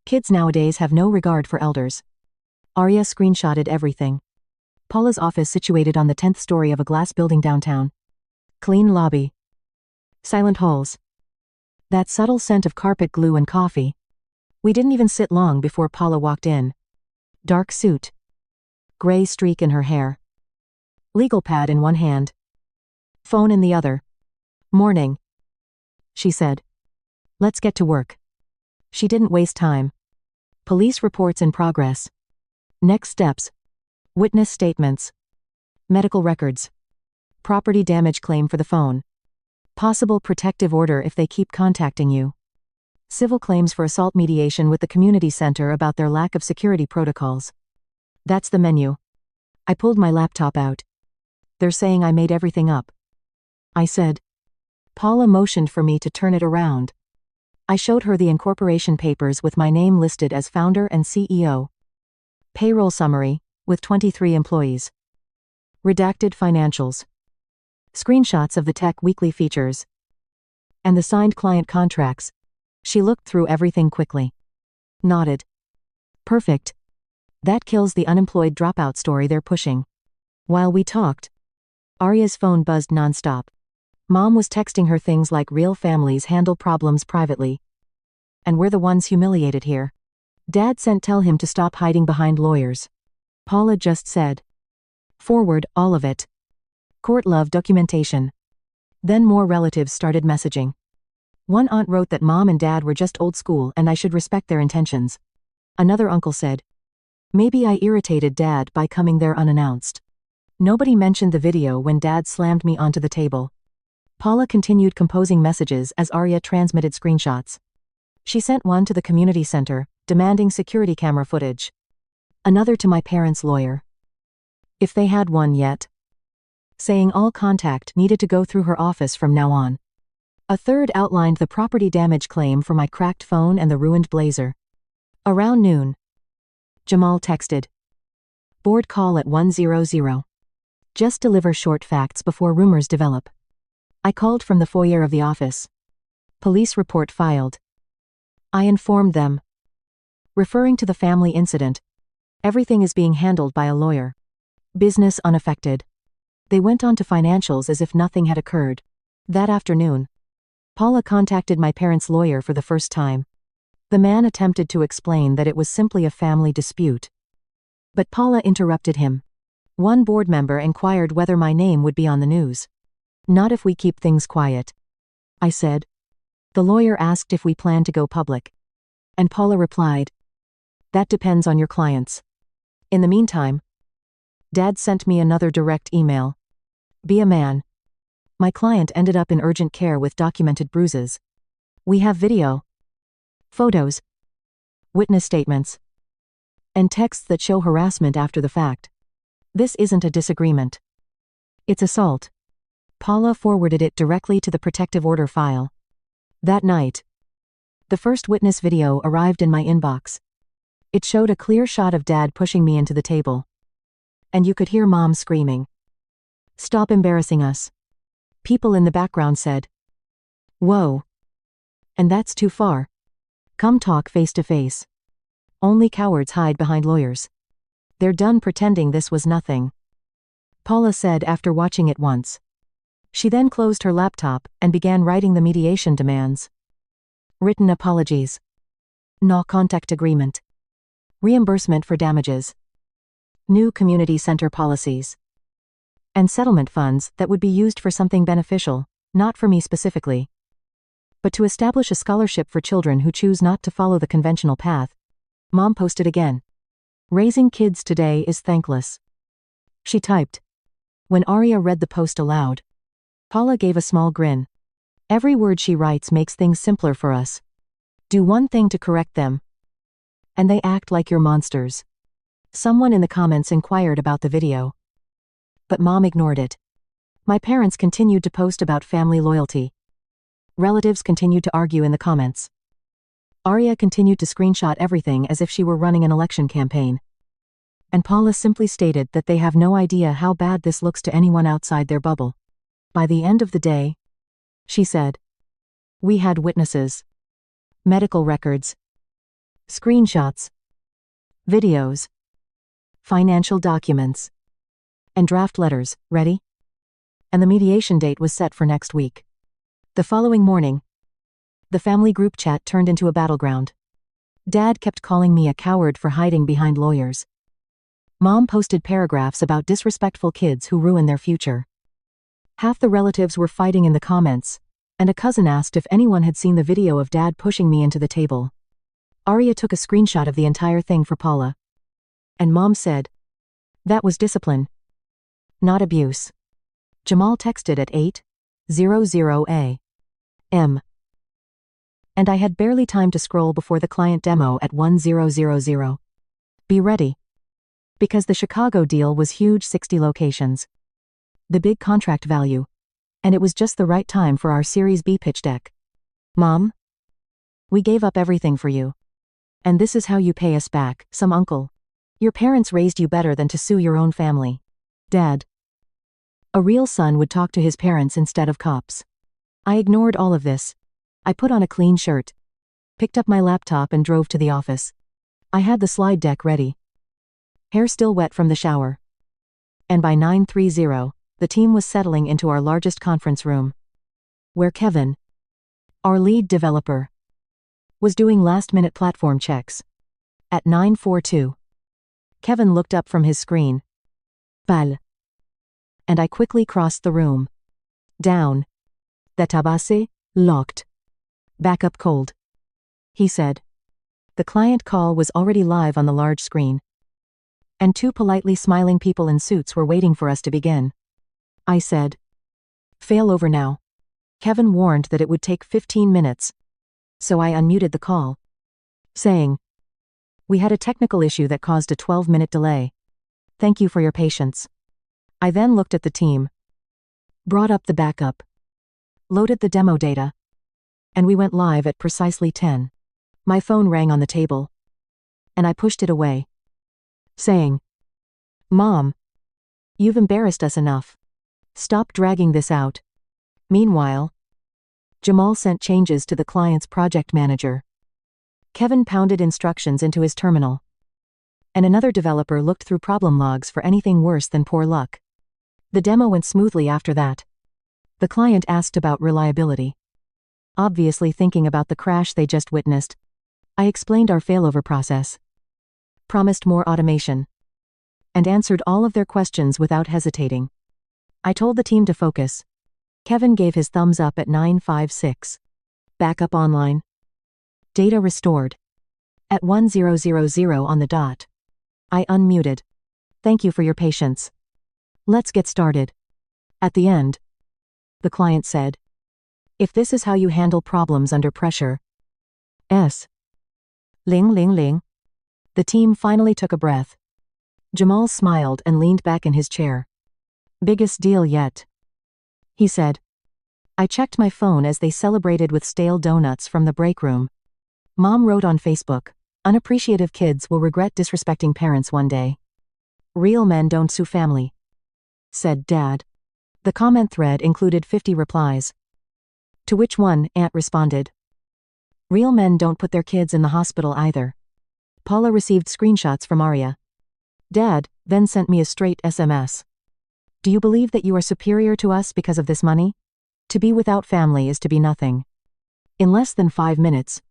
S1: Kids nowadays have no regard for elders. Arya screenshotted everything. Paula's office situated on the 10th story of a glass building downtown. Clean lobby. Silent halls. That subtle scent of carpet glue and coffee. We didn't even sit long before Paula walked in. Dark suit. Gray streak in her hair. Legal pad in one hand. Phone in the other. Morning. She said. Let's get to work. She didn't waste time. Police reports in progress. Next steps. Witness statements. Medical records. Property damage claim for the phone. Possible protective order if they keep contacting you. Civil claims for assault mediation with the community center about their lack of security protocols. That's the menu. I pulled my laptop out. They're saying I made everything up. I said. Paula motioned for me to turn it around. I showed her the incorporation papers with my name listed as founder and CEO. Payroll summary, with 23 employees. Redacted financials. Screenshots of the tech weekly features. And the signed client contracts. She looked through everything quickly. Nodded. Perfect. That kills the unemployed dropout story they're pushing. While we talked, Arya's phone buzzed nonstop. Mom was texting her things like real families handle problems privately. And we're the ones humiliated here. Dad sent tell him to stop hiding behind lawyers. Paula just said. Forward, all of it. Court love documentation. Then more relatives started messaging. One aunt wrote that Mom and Dad were just old school and I should respect their intentions. Another uncle said. Maybe I irritated Dad by coming there unannounced. Nobody mentioned the video when Dad slammed me onto the table. Paula continued composing messages as Arya transmitted screenshots. She sent one to the community center, demanding security camera footage. Another to my parents' lawyer. If they had one yet. Saying all contact needed to go through her office from now on. A third outlined the property damage claim for my cracked phone and the ruined blazer. Around noon. Jamal texted. Board call at 1:00. Just deliver short facts before rumors develop. I called from the foyer of the office. Police report filed. I informed them. Referring to the family incident. Everything is being handled by a lawyer. Business unaffected. They went on to financials as if nothing had occurred. That afternoon, Paula contacted my parents' lawyer for the first time. The man attempted to explain that it was simply a family dispute. But Paula interrupted him. One board member inquired whether my name would be on the news. Not if we keep things quiet, I said. The lawyer asked if we plan to go public. And Paula replied, that depends on your clients. In the meantime, Dad sent me another direct email. Be a man. My client ended up in urgent care with documented bruises. We have video, photos, witness statements, and texts that show harassment after the fact. This isn't a disagreement. It's assault. Paula forwarded it directly to the protective order file. That night, the first witness video arrived in my inbox. It showed a clear shot of Dad pushing me into the table. And you could hear Mom screaming, "Stop embarrassing us." People in the background said, "Whoa. And that's too far. Come talk face to face." Only cowards hide behind lawyers. They're done pretending this was nothing, Paula said after watching it once. She then closed her laptop and began writing the mediation demands. Written apologies. No contact agreement. Reimbursement for damages. New community center policies. And settlement funds that would be used for something beneficial, not for me specifically, but to establish a scholarship for children who choose not to follow the conventional path. Mom posted again. Raising kids today is thankless. She typed. When Arya read the post aloud, Paula gave a small grin. Every word she writes makes things simpler for us. Do one thing to correct them, and they act like you're monsters. Someone in the comments inquired about the video, but Mom ignored it. My parents continued to post about family loyalty. Relatives continued to argue in the comments. Arya continued to screenshot everything as if she were running an election campaign. And Paula simply stated that they have no idea how bad this looks to anyone outside their bubble. By the end of the day, she said, we had witnesses, medical records, screenshots, videos, financial documents, and draft letters ready. And the mediation date was set for next week. The following morning, the family group chat turned into a battleground. Dad kept calling me a coward for hiding behind lawyers. Mom posted paragraphs about disrespectful kids who ruin their future. Half the relatives were fighting in the comments, and a cousin asked if anyone had seen the video of Dad pushing me into the table. Arya took a screenshot of the entire thing for Paula. And Mom said, that was discipline, not abuse. Jamal texted at 8:00 a.m. And I had barely time to scroll before the client demo at 10:00. Be ready. Because the Chicago deal was huge, 60 locations. The big contract value. And it was just the right time for our Series B pitch deck. Mom? We gave up everything for you. And this is how you pay us back, some uncle. Your parents raised you better than to sue your own family. Dad. A real son would talk to his parents instead of cops. I ignored all of this. I put on a clean shirt, picked up my laptop and drove to the office. I had the slide deck ready. Hair still wet from the shower. And by 9:30, the team was settling into our largest conference room, where Kevin, our lead developer, was doing last-minute platform checks. At 9:42, Kevin looked up from his screen. Pal. And I quickly crossed the room. Down. Database, locked. Backup cold. He said. The client call was already live on the large screen. And two politely smiling people in suits were waiting for us to begin. I said. Fail over now. Kevin warned that it would take 15 minutes. So I unmuted the call, saying, we had a technical issue that caused a 12-minute delay. Thank you for your patience. I then looked at the team, brought up the backup, loaded the demo data, and we went live at precisely 10. My phone rang on the table, and I pushed it away, saying, Mom, You've embarrassed us enough. Stop dragging this out. Meanwhile, Jamal sent changes to the client's project manager. Kevin pounded instructions into his terminal. And another developer looked through problem logs for anything worse than poor luck. The demo went smoothly after that. The client asked about reliability. Obviously thinking about the crash they just witnessed, I explained our failover process, promised more automation, and answered all of their questions without hesitating. I told the team to focus. Kevin gave his thumbs up at 9:56. Backup online. Data restored. At 1000 on the dot. I unmuted. Thank you for your patience. Let's get started. At the end, the client said, if this is how you handle problems under pressure. Ling ling ling. The team finally took a breath. Jamal smiled and leaned back in his chair. Biggest deal yet, he said. I checked my phone as they celebrated with stale donuts from the break room. Mom wrote on Facebook, unappreciative kids will regret disrespecting parents one day. Real men don't sue family, said Dad. The comment thread included 50 replies. To which one, Aunt responded. Real men don't put their kids in the hospital either. Paula received screenshots from Arya. Dad then sent me a straight SMS. Do you believe that you are superior to us because of this money? To be without family is to be nothing. In less than 5 minutes,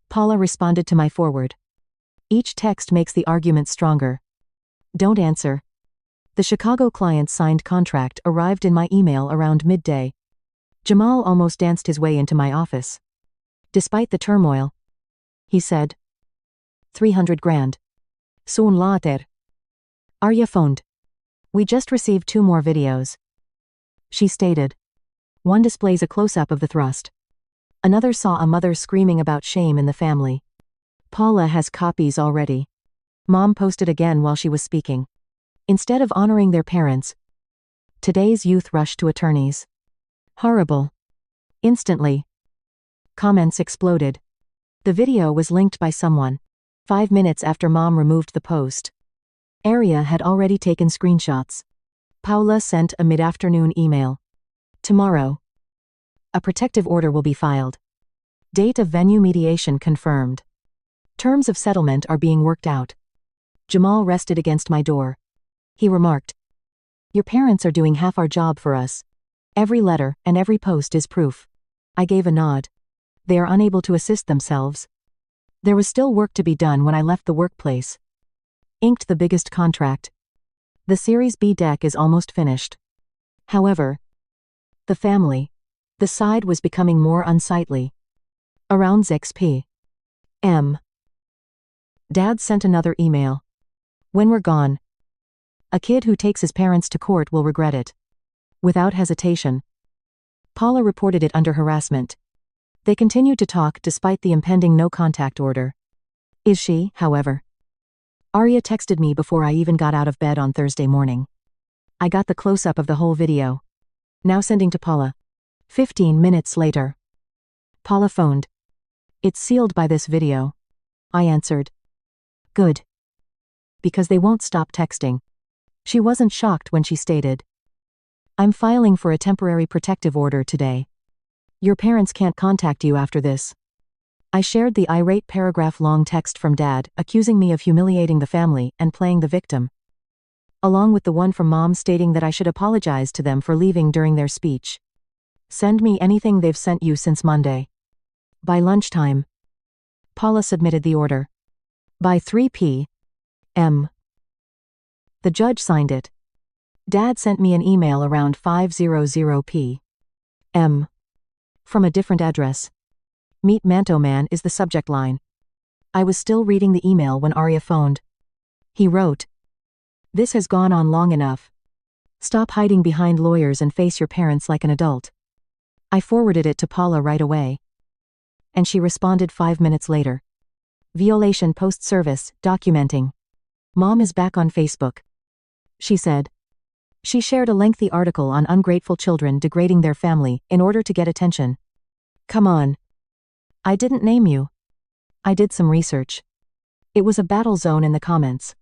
S1: Paula responded to my forward. Each text makes the argument stronger. Don't answer. The Chicago client's signed contract arrived in my email around midday. Jamal almost danced his way into my office. Despite the turmoil, he said, 300 grand. Soon later. Arya phoned. We just received 2 more videos, she stated. One displays a close-up of the thrust. Another saw a mother screaming about shame in the family. Paula has copies already. Mom posted again while she was speaking. Instead of honoring their parents, today's youth rush to attorneys. Horrible. Instantly, comments exploded. The video was linked by someone. 5 minutes after Mom removed the post, Arya had already taken screenshots. Paula sent a mid-afternoon email. Tomorrow, a protective order will be filed. Date of venue mediation confirmed. Terms of settlement are being worked out. Jamal rested against my door. He remarked, your parents are doing half our job for us. Every letter and every post is proof. I gave a nod. They are unable to assist themselves. There was still work to be done when I left the workplace. Inked the biggest contract. The Series B deck is almost finished. However, the family, the side was becoming more unsightly. Around 6 p.m. Dad sent another email. When we're gone, a kid who takes his parents to court will regret it. Without hesitation, Paula reported it under harassment. They continued to talk despite the impending no-contact order. Is she, however? Arya texted me before I even got out of bed on Thursday morning. I got the close-up of the whole video. Now sending to Paula. 15 minutes later. Paula phoned. It's sealed by this video. I answered. Good. Because they won't stop texting. She wasn't shocked when she stated, I'm filing for a temporary protective order today. Your parents can't contact you after this. I shared the irate paragraph-long text from Dad, accusing me of humiliating the family and playing the victim, along with the one from Mom stating that I should apologize to them for leaving during their speech. Send me anything they've sent you since Monday. By lunchtime, Paula submitted the order. By 3 p.m., the judge signed it. Dad sent me an email around 5:00 p.m. from a different address. Meet Manto Man is the subject line. I was still reading the email when Arya phoned. He wrote, this has gone on long enough. Stop hiding behind lawyers and face your parents like an adult. I forwarded it to Paula right away. And she responded 5 minutes later. Violation post-service, documenting. Mom is back on Facebook, she said. She shared a lengthy article on ungrateful children degrading their family in order to get attention. Come on. I didn't name you. I did some research. It was a battle zone in the comments.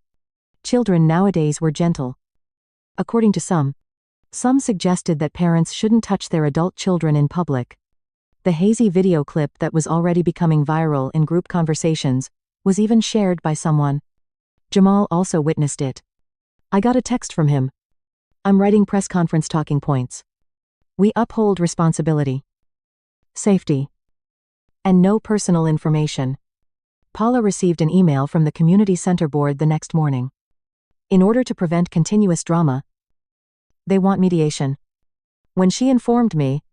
S1: Children nowadays were gentle. According to some suggested that parents shouldn't touch their adult children in public. The hazy video clip that was already becoming viral in group conversations was even shared by someone. Jamal also witnessed it. I got a text from him. I'm writing press conference talking points. We uphold responsibility, safety, and no personal information. Paula received an email from the community center board the next morning. In order to prevent continuous drama, they want mediation. When she informed me,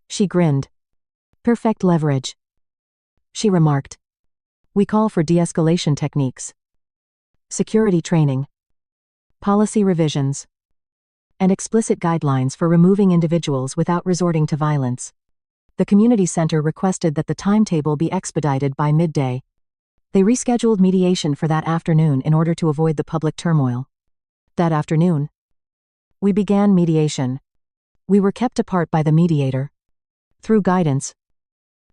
S1: she grinned. Perfect leverage, she remarked. We call for de-escalation techniques, security training, policy revisions, and explicit guidelines for removing individuals without resorting to violence. The community center requested that the timetable be expedited by midday. They rescheduled mediation for that afternoon in order to avoid the public turmoil. That afternoon, we began mediation. We were kept apart by the mediator. Through guidance,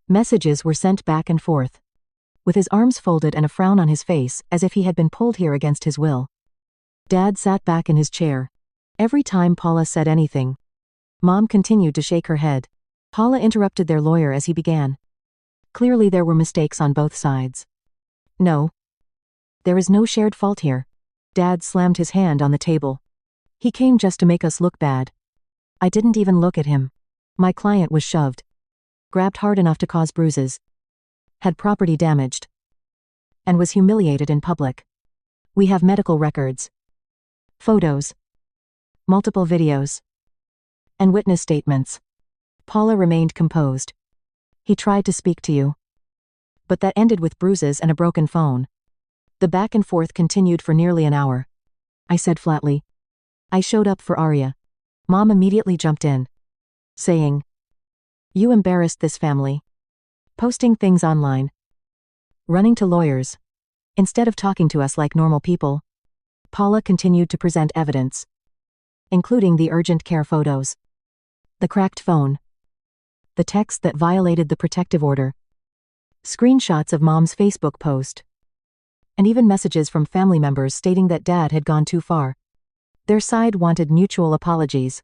S1: messages were sent back and forth, with his arms folded and a frown on his face as if he had been pulled here against his will. Dad sat back in his chair. Every time Paula said anything, Mom continued to shake her head. Paula interrupted their lawyer as he began. Clearly there were mistakes on both sides. No. There is no shared fault here. Dad slammed his hand on the table. He came just to make us look bad. I didn't even look at him. My client was shoved, grabbed hard enough to cause bruises, had property damaged, and was humiliated in public. We have medical records, photos, multiple videos, and witness statements. Paula remained composed. He tried to speak to you, but that ended with bruises and a broken phone. The back and forth continued for nearly an hour. I said flatly, I showed up for Arya. Mom immediately jumped in, saying, you embarrassed this family. Posting things online, running to lawyers, instead of talking to us like normal people. Paula continued to present evidence, including the urgent care photos, the cracked phone, the text that violated the protective order, screenshots of Mom's Facebook post, and even messages from family members stating that Dad had gone too far. Their side wanted mutual apologies,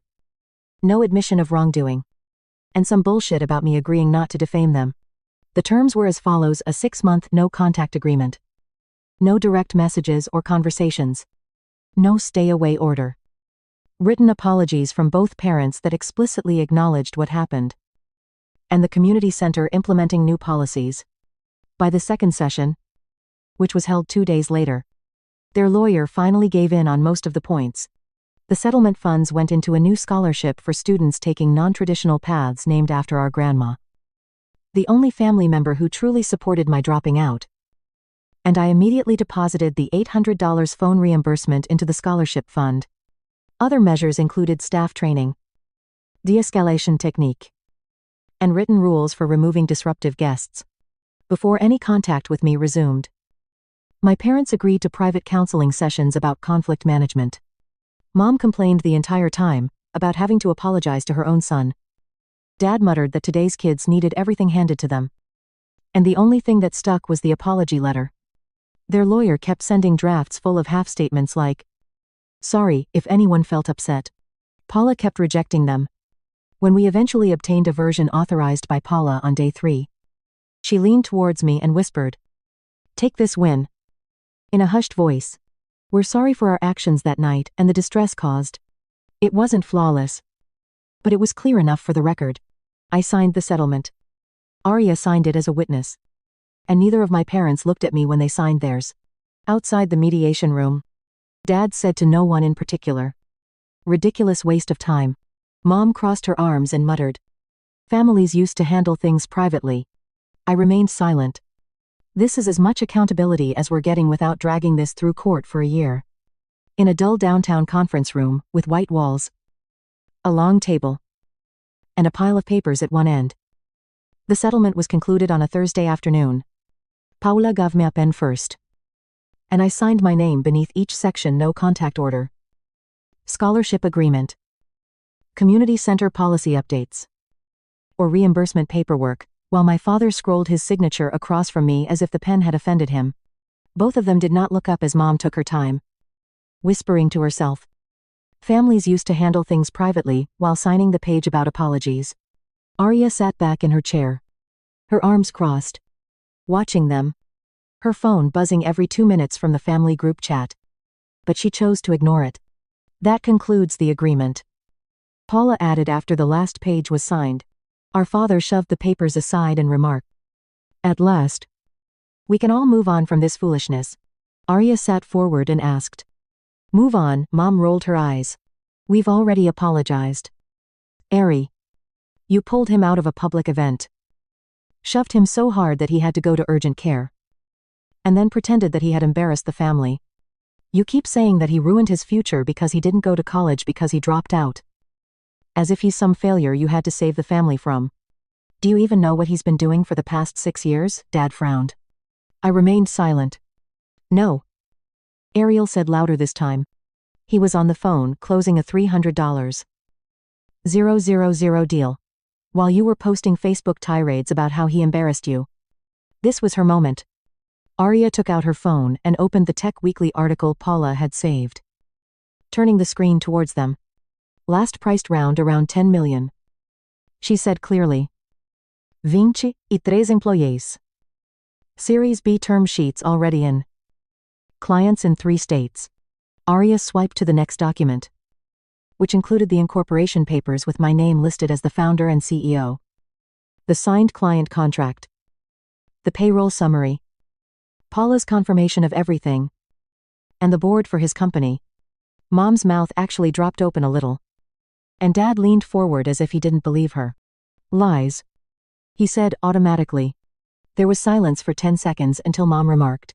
S1: no admission of wrongdoing, and some bullshit about me agreeing not to defame them. The terms were as follows: a 6-month no-contact agreement, no direct messages or conversations, no stay-away order, written apologies from both parents that explicitly acknowledged what happened, and the community center implementing new policies. By the second session, which was held 2 days later, their lawyer finally gave in on most of the points. The settlement funds went into a new scholarship for students taking non-traditional paths named after our grandma, the only family member who truly supported my dropping out. And I immediately deposited the $800 phone reimbursement into the scholarship fund. Other measures included staff training, de-escalation technique, and written rules for removing disruptive guests. Before any contact with me resumed, my parents agreed to private counseling sessions about conflict management. Mom complained the entire time about having to apologize to her own son. Dad muttered that today's kids needed everything handed to them, and the only thing that stuck was the apology letter. Their lawyer kept sending drafts full of half-statements like, sorry if anyone felt upset. Paula kept rejecting them. When we eventually obtained a version authorized by Paula on day 3, she leaned towards me and whispered, take this win. In a hushed voice, we're sorry for our actions that night and the distress caused. It wasn't flawless, but it was clear enough for the record. I signed the settlement. Arya signed it as a witness, and neither of my parents looked at me when they signed theirs. Outside the mediation room, Dad said to no one in particular, ridiculous waste of time. Mom crossed her arms and muttered, families used to handle things privately. I remained silent. This is as much accountability as we're getting without dragging this through court for a year. In a dull downtown conference room, with white walls, a long table, and a pile of papers at one end. The settlement was concluded on a Thursday afternoon. Paula gave me a pen first, and I signed my name beneath each section. No contact order, scholarship agreement, community center policy updates, or reimbursement paperwork, while my father scrolled his signature across from me as if the pen had offended him. Both of them did not look up as Mom took her time, whispering to herself, Families used to handle things privately while signing the page about apologies. Arya sat back in her chair, her arms crossed, watching them, her phone buzzing every 2 minutes from the family group chat. But she chose to ignore it. That concludes the agreement, Paula added after the last page was signed. Our father shoved the papers aside and remarked, "At last. We can all move on from this foolishness." Arya sat forward and asked, "Move on?" Mom rolled her eyes. "We've already apologized. Ari. You pulled him out of a public event. Shoved him so hard that he had to go to urgent care. And then pretended that he had embarrassed the family. You keep saying that he ruined his future because he didn't go to college because he dropped out. As if he's some failure you had to save the family from. Do you even know what he's been doing for the past 6 years?" Dad frowned. I remained silent. "No." Ariel said louder this time. "He was on the phone closing a $300,000 deal. While you were posting Facebook tirades about how he embarrassed you." This was her moment. Arya took out her phone and opened the Tech Weekly article Paula had saved. Turning the screen towards them. "Last priced round around 10 million. She said clearly. 23 employees. Series B term sheets already in. Clients in 3 states. Arya swiped to the next document, which included the incorporation papers with my name listed as the founder and CEO. The signed client contract. The payroll summary. Paula's confirmation of everything. And the board for his company. Mom's mouth actually dropped open a little. And Dad leaned forward as if he didn't believe her. "Lies," he said automatically. There was silence for 10 seconds until Mom remarked,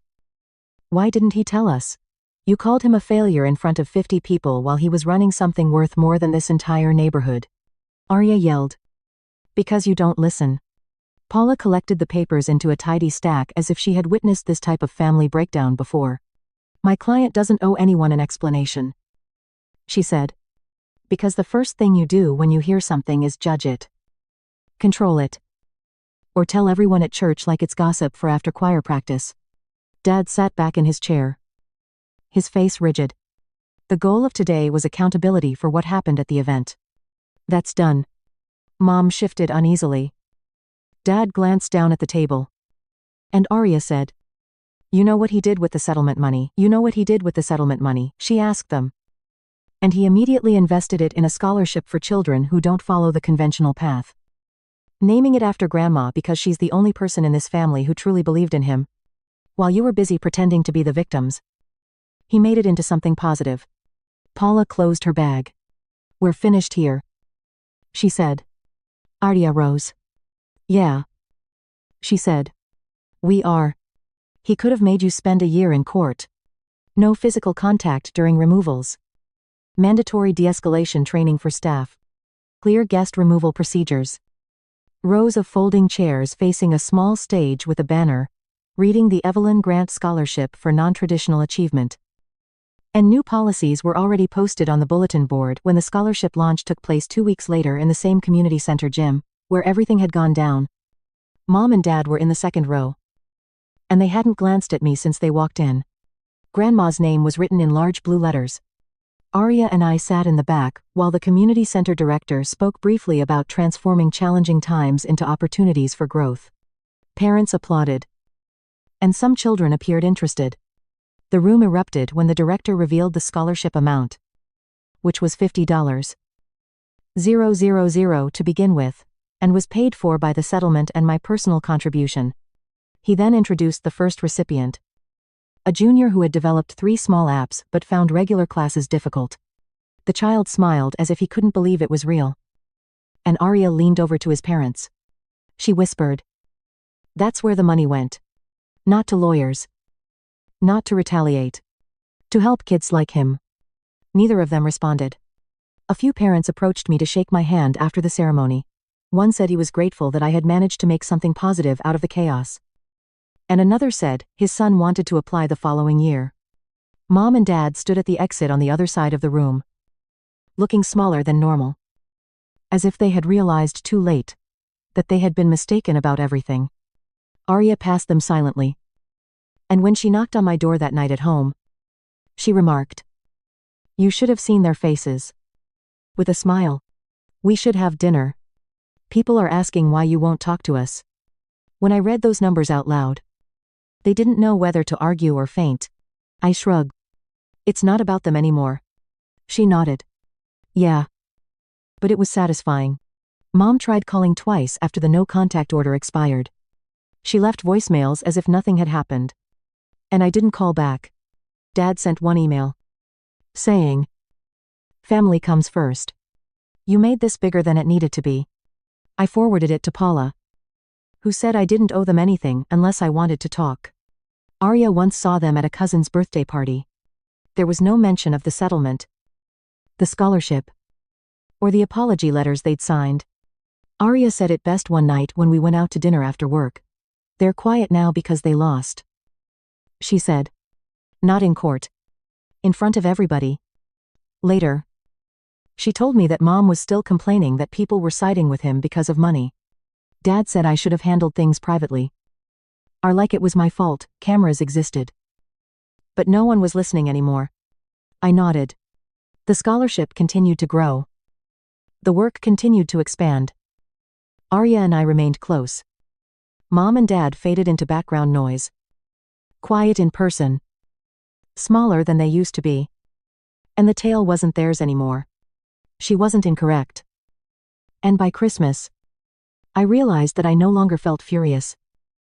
S1: "Why didn't he tell us? You called him a failure in front of 50 people while he was running something worth more than this entire neighborhood." Arya yelled. "Because you don't listen." Paula collected the papers into a tidy stack as if she had witnessed this type of family breakdown before. "My client doesn't owe anyone an explanation," she said. "Because the first thing you do when you hear something is judge it. Control it. Or tell everyone at church like it's gossip for after choir practice." Dad sat back in his chair, his face rigid. The goal of today was accountability for what happened at the event. "That's done." Mom shifted uneasily. Dad glanced down at the table. And Arya said, "You know what he did with the settlement money? You know what he did with the settlement money?" she asked them. "And he immediately invested it in a scholarship for children who don't follow the conventional path. Naming it after Grandma because she's the only person in this family who truly believed in him. While you were busy pretending to be the victims, he made it into something positive." Paula closed her bag. "We're finished here," she said. Arya rose. "Yeah," she said. "We are. He could have made you spend a year in court. No physical contact during removals. Mandatory de-escalation training for staff. Clear guest removal procedures. Rows of folding chairs facing a small stage with a banner, reading the Evelyn Grant Scholarship for Non-Traditional Achievement. And new policies were already posted on the bulletin board when the scholarship launch took place 2 weeks later in the same community center gym, where everything had gone down. Mom and Dad were in the second row. And they hadn't glanced at me since they walked in. Grandma's name was written in large blue letters. Arya and I sat in the back, while the community center director spoke briefly about transforming challenging times into opportunities for growth. Parents applauded. And some children appeared interested. The room erupted when the director revealed the scholarship amount, which was $50,000 to begin with, and was paid for by the settlement and my personal contribution. He then introduced the first recipient, a junior who had developed 3 small apps but found regular classes difficult. The child smiled as if he couldn't believe it was real. And Arya leaned over to his parents. She whispered, "That's where the money went. Not to lawyers. Not to retaliate. To help kids like him." Neither of them responded. A few parents approached me to shake my hand after the ceremony. One said he was grateful that I had managed to make something positive out of the chaos. And another said his son wanted to apply the following year. Mom and Dad stood at the exit on the other side of the room, looking smaller than normal. As if they had realized too late that they had been mistaken about everything. Arya passed them silently. And when she knocked on my door that night at home, she remarked, You should have seen their faces. With a smile. We should have dinner. People are asking why you won't talk to us. When I read those numbers out loud, they didn't know whether to argue or faint. I shrugged. It's not about them anymore. She nodded. Yeah. But it was satisfying. Mom tried calling twice after the no contact order expired. She left voicemails as if nothing had happened. And I didn't call back. Dad sent one email. Saying, family comes first. You made this bigger than it needed to be. I forwarded it to Paula, who said I didn't owe them anything unless I wanted to talk. Arya once saw them at a cousin's birthday party. There was no mention of the settlement, the scholarship, or the apology letters they'd signed. Arya said it best one night when we went out to dinner after work. They're quiet now because they lost. She said. Not in court. In front of everybody. Later, she told me that Mom was still complaining that people were siding with him because of money. Dad said I should have handled things privately. Or like it was my fault, cameras existed. But no one was listening anymore. I nodded. The scholarship continued to grow. The work continued to expand. Arya and I remained close. Mom and Dad faded into background noise. Quiet in person. Smaller than they used to be. And the tale wasn't theirs anymore. She wasn't incorrect. And by Christmas, I realized that I no longer felt furious.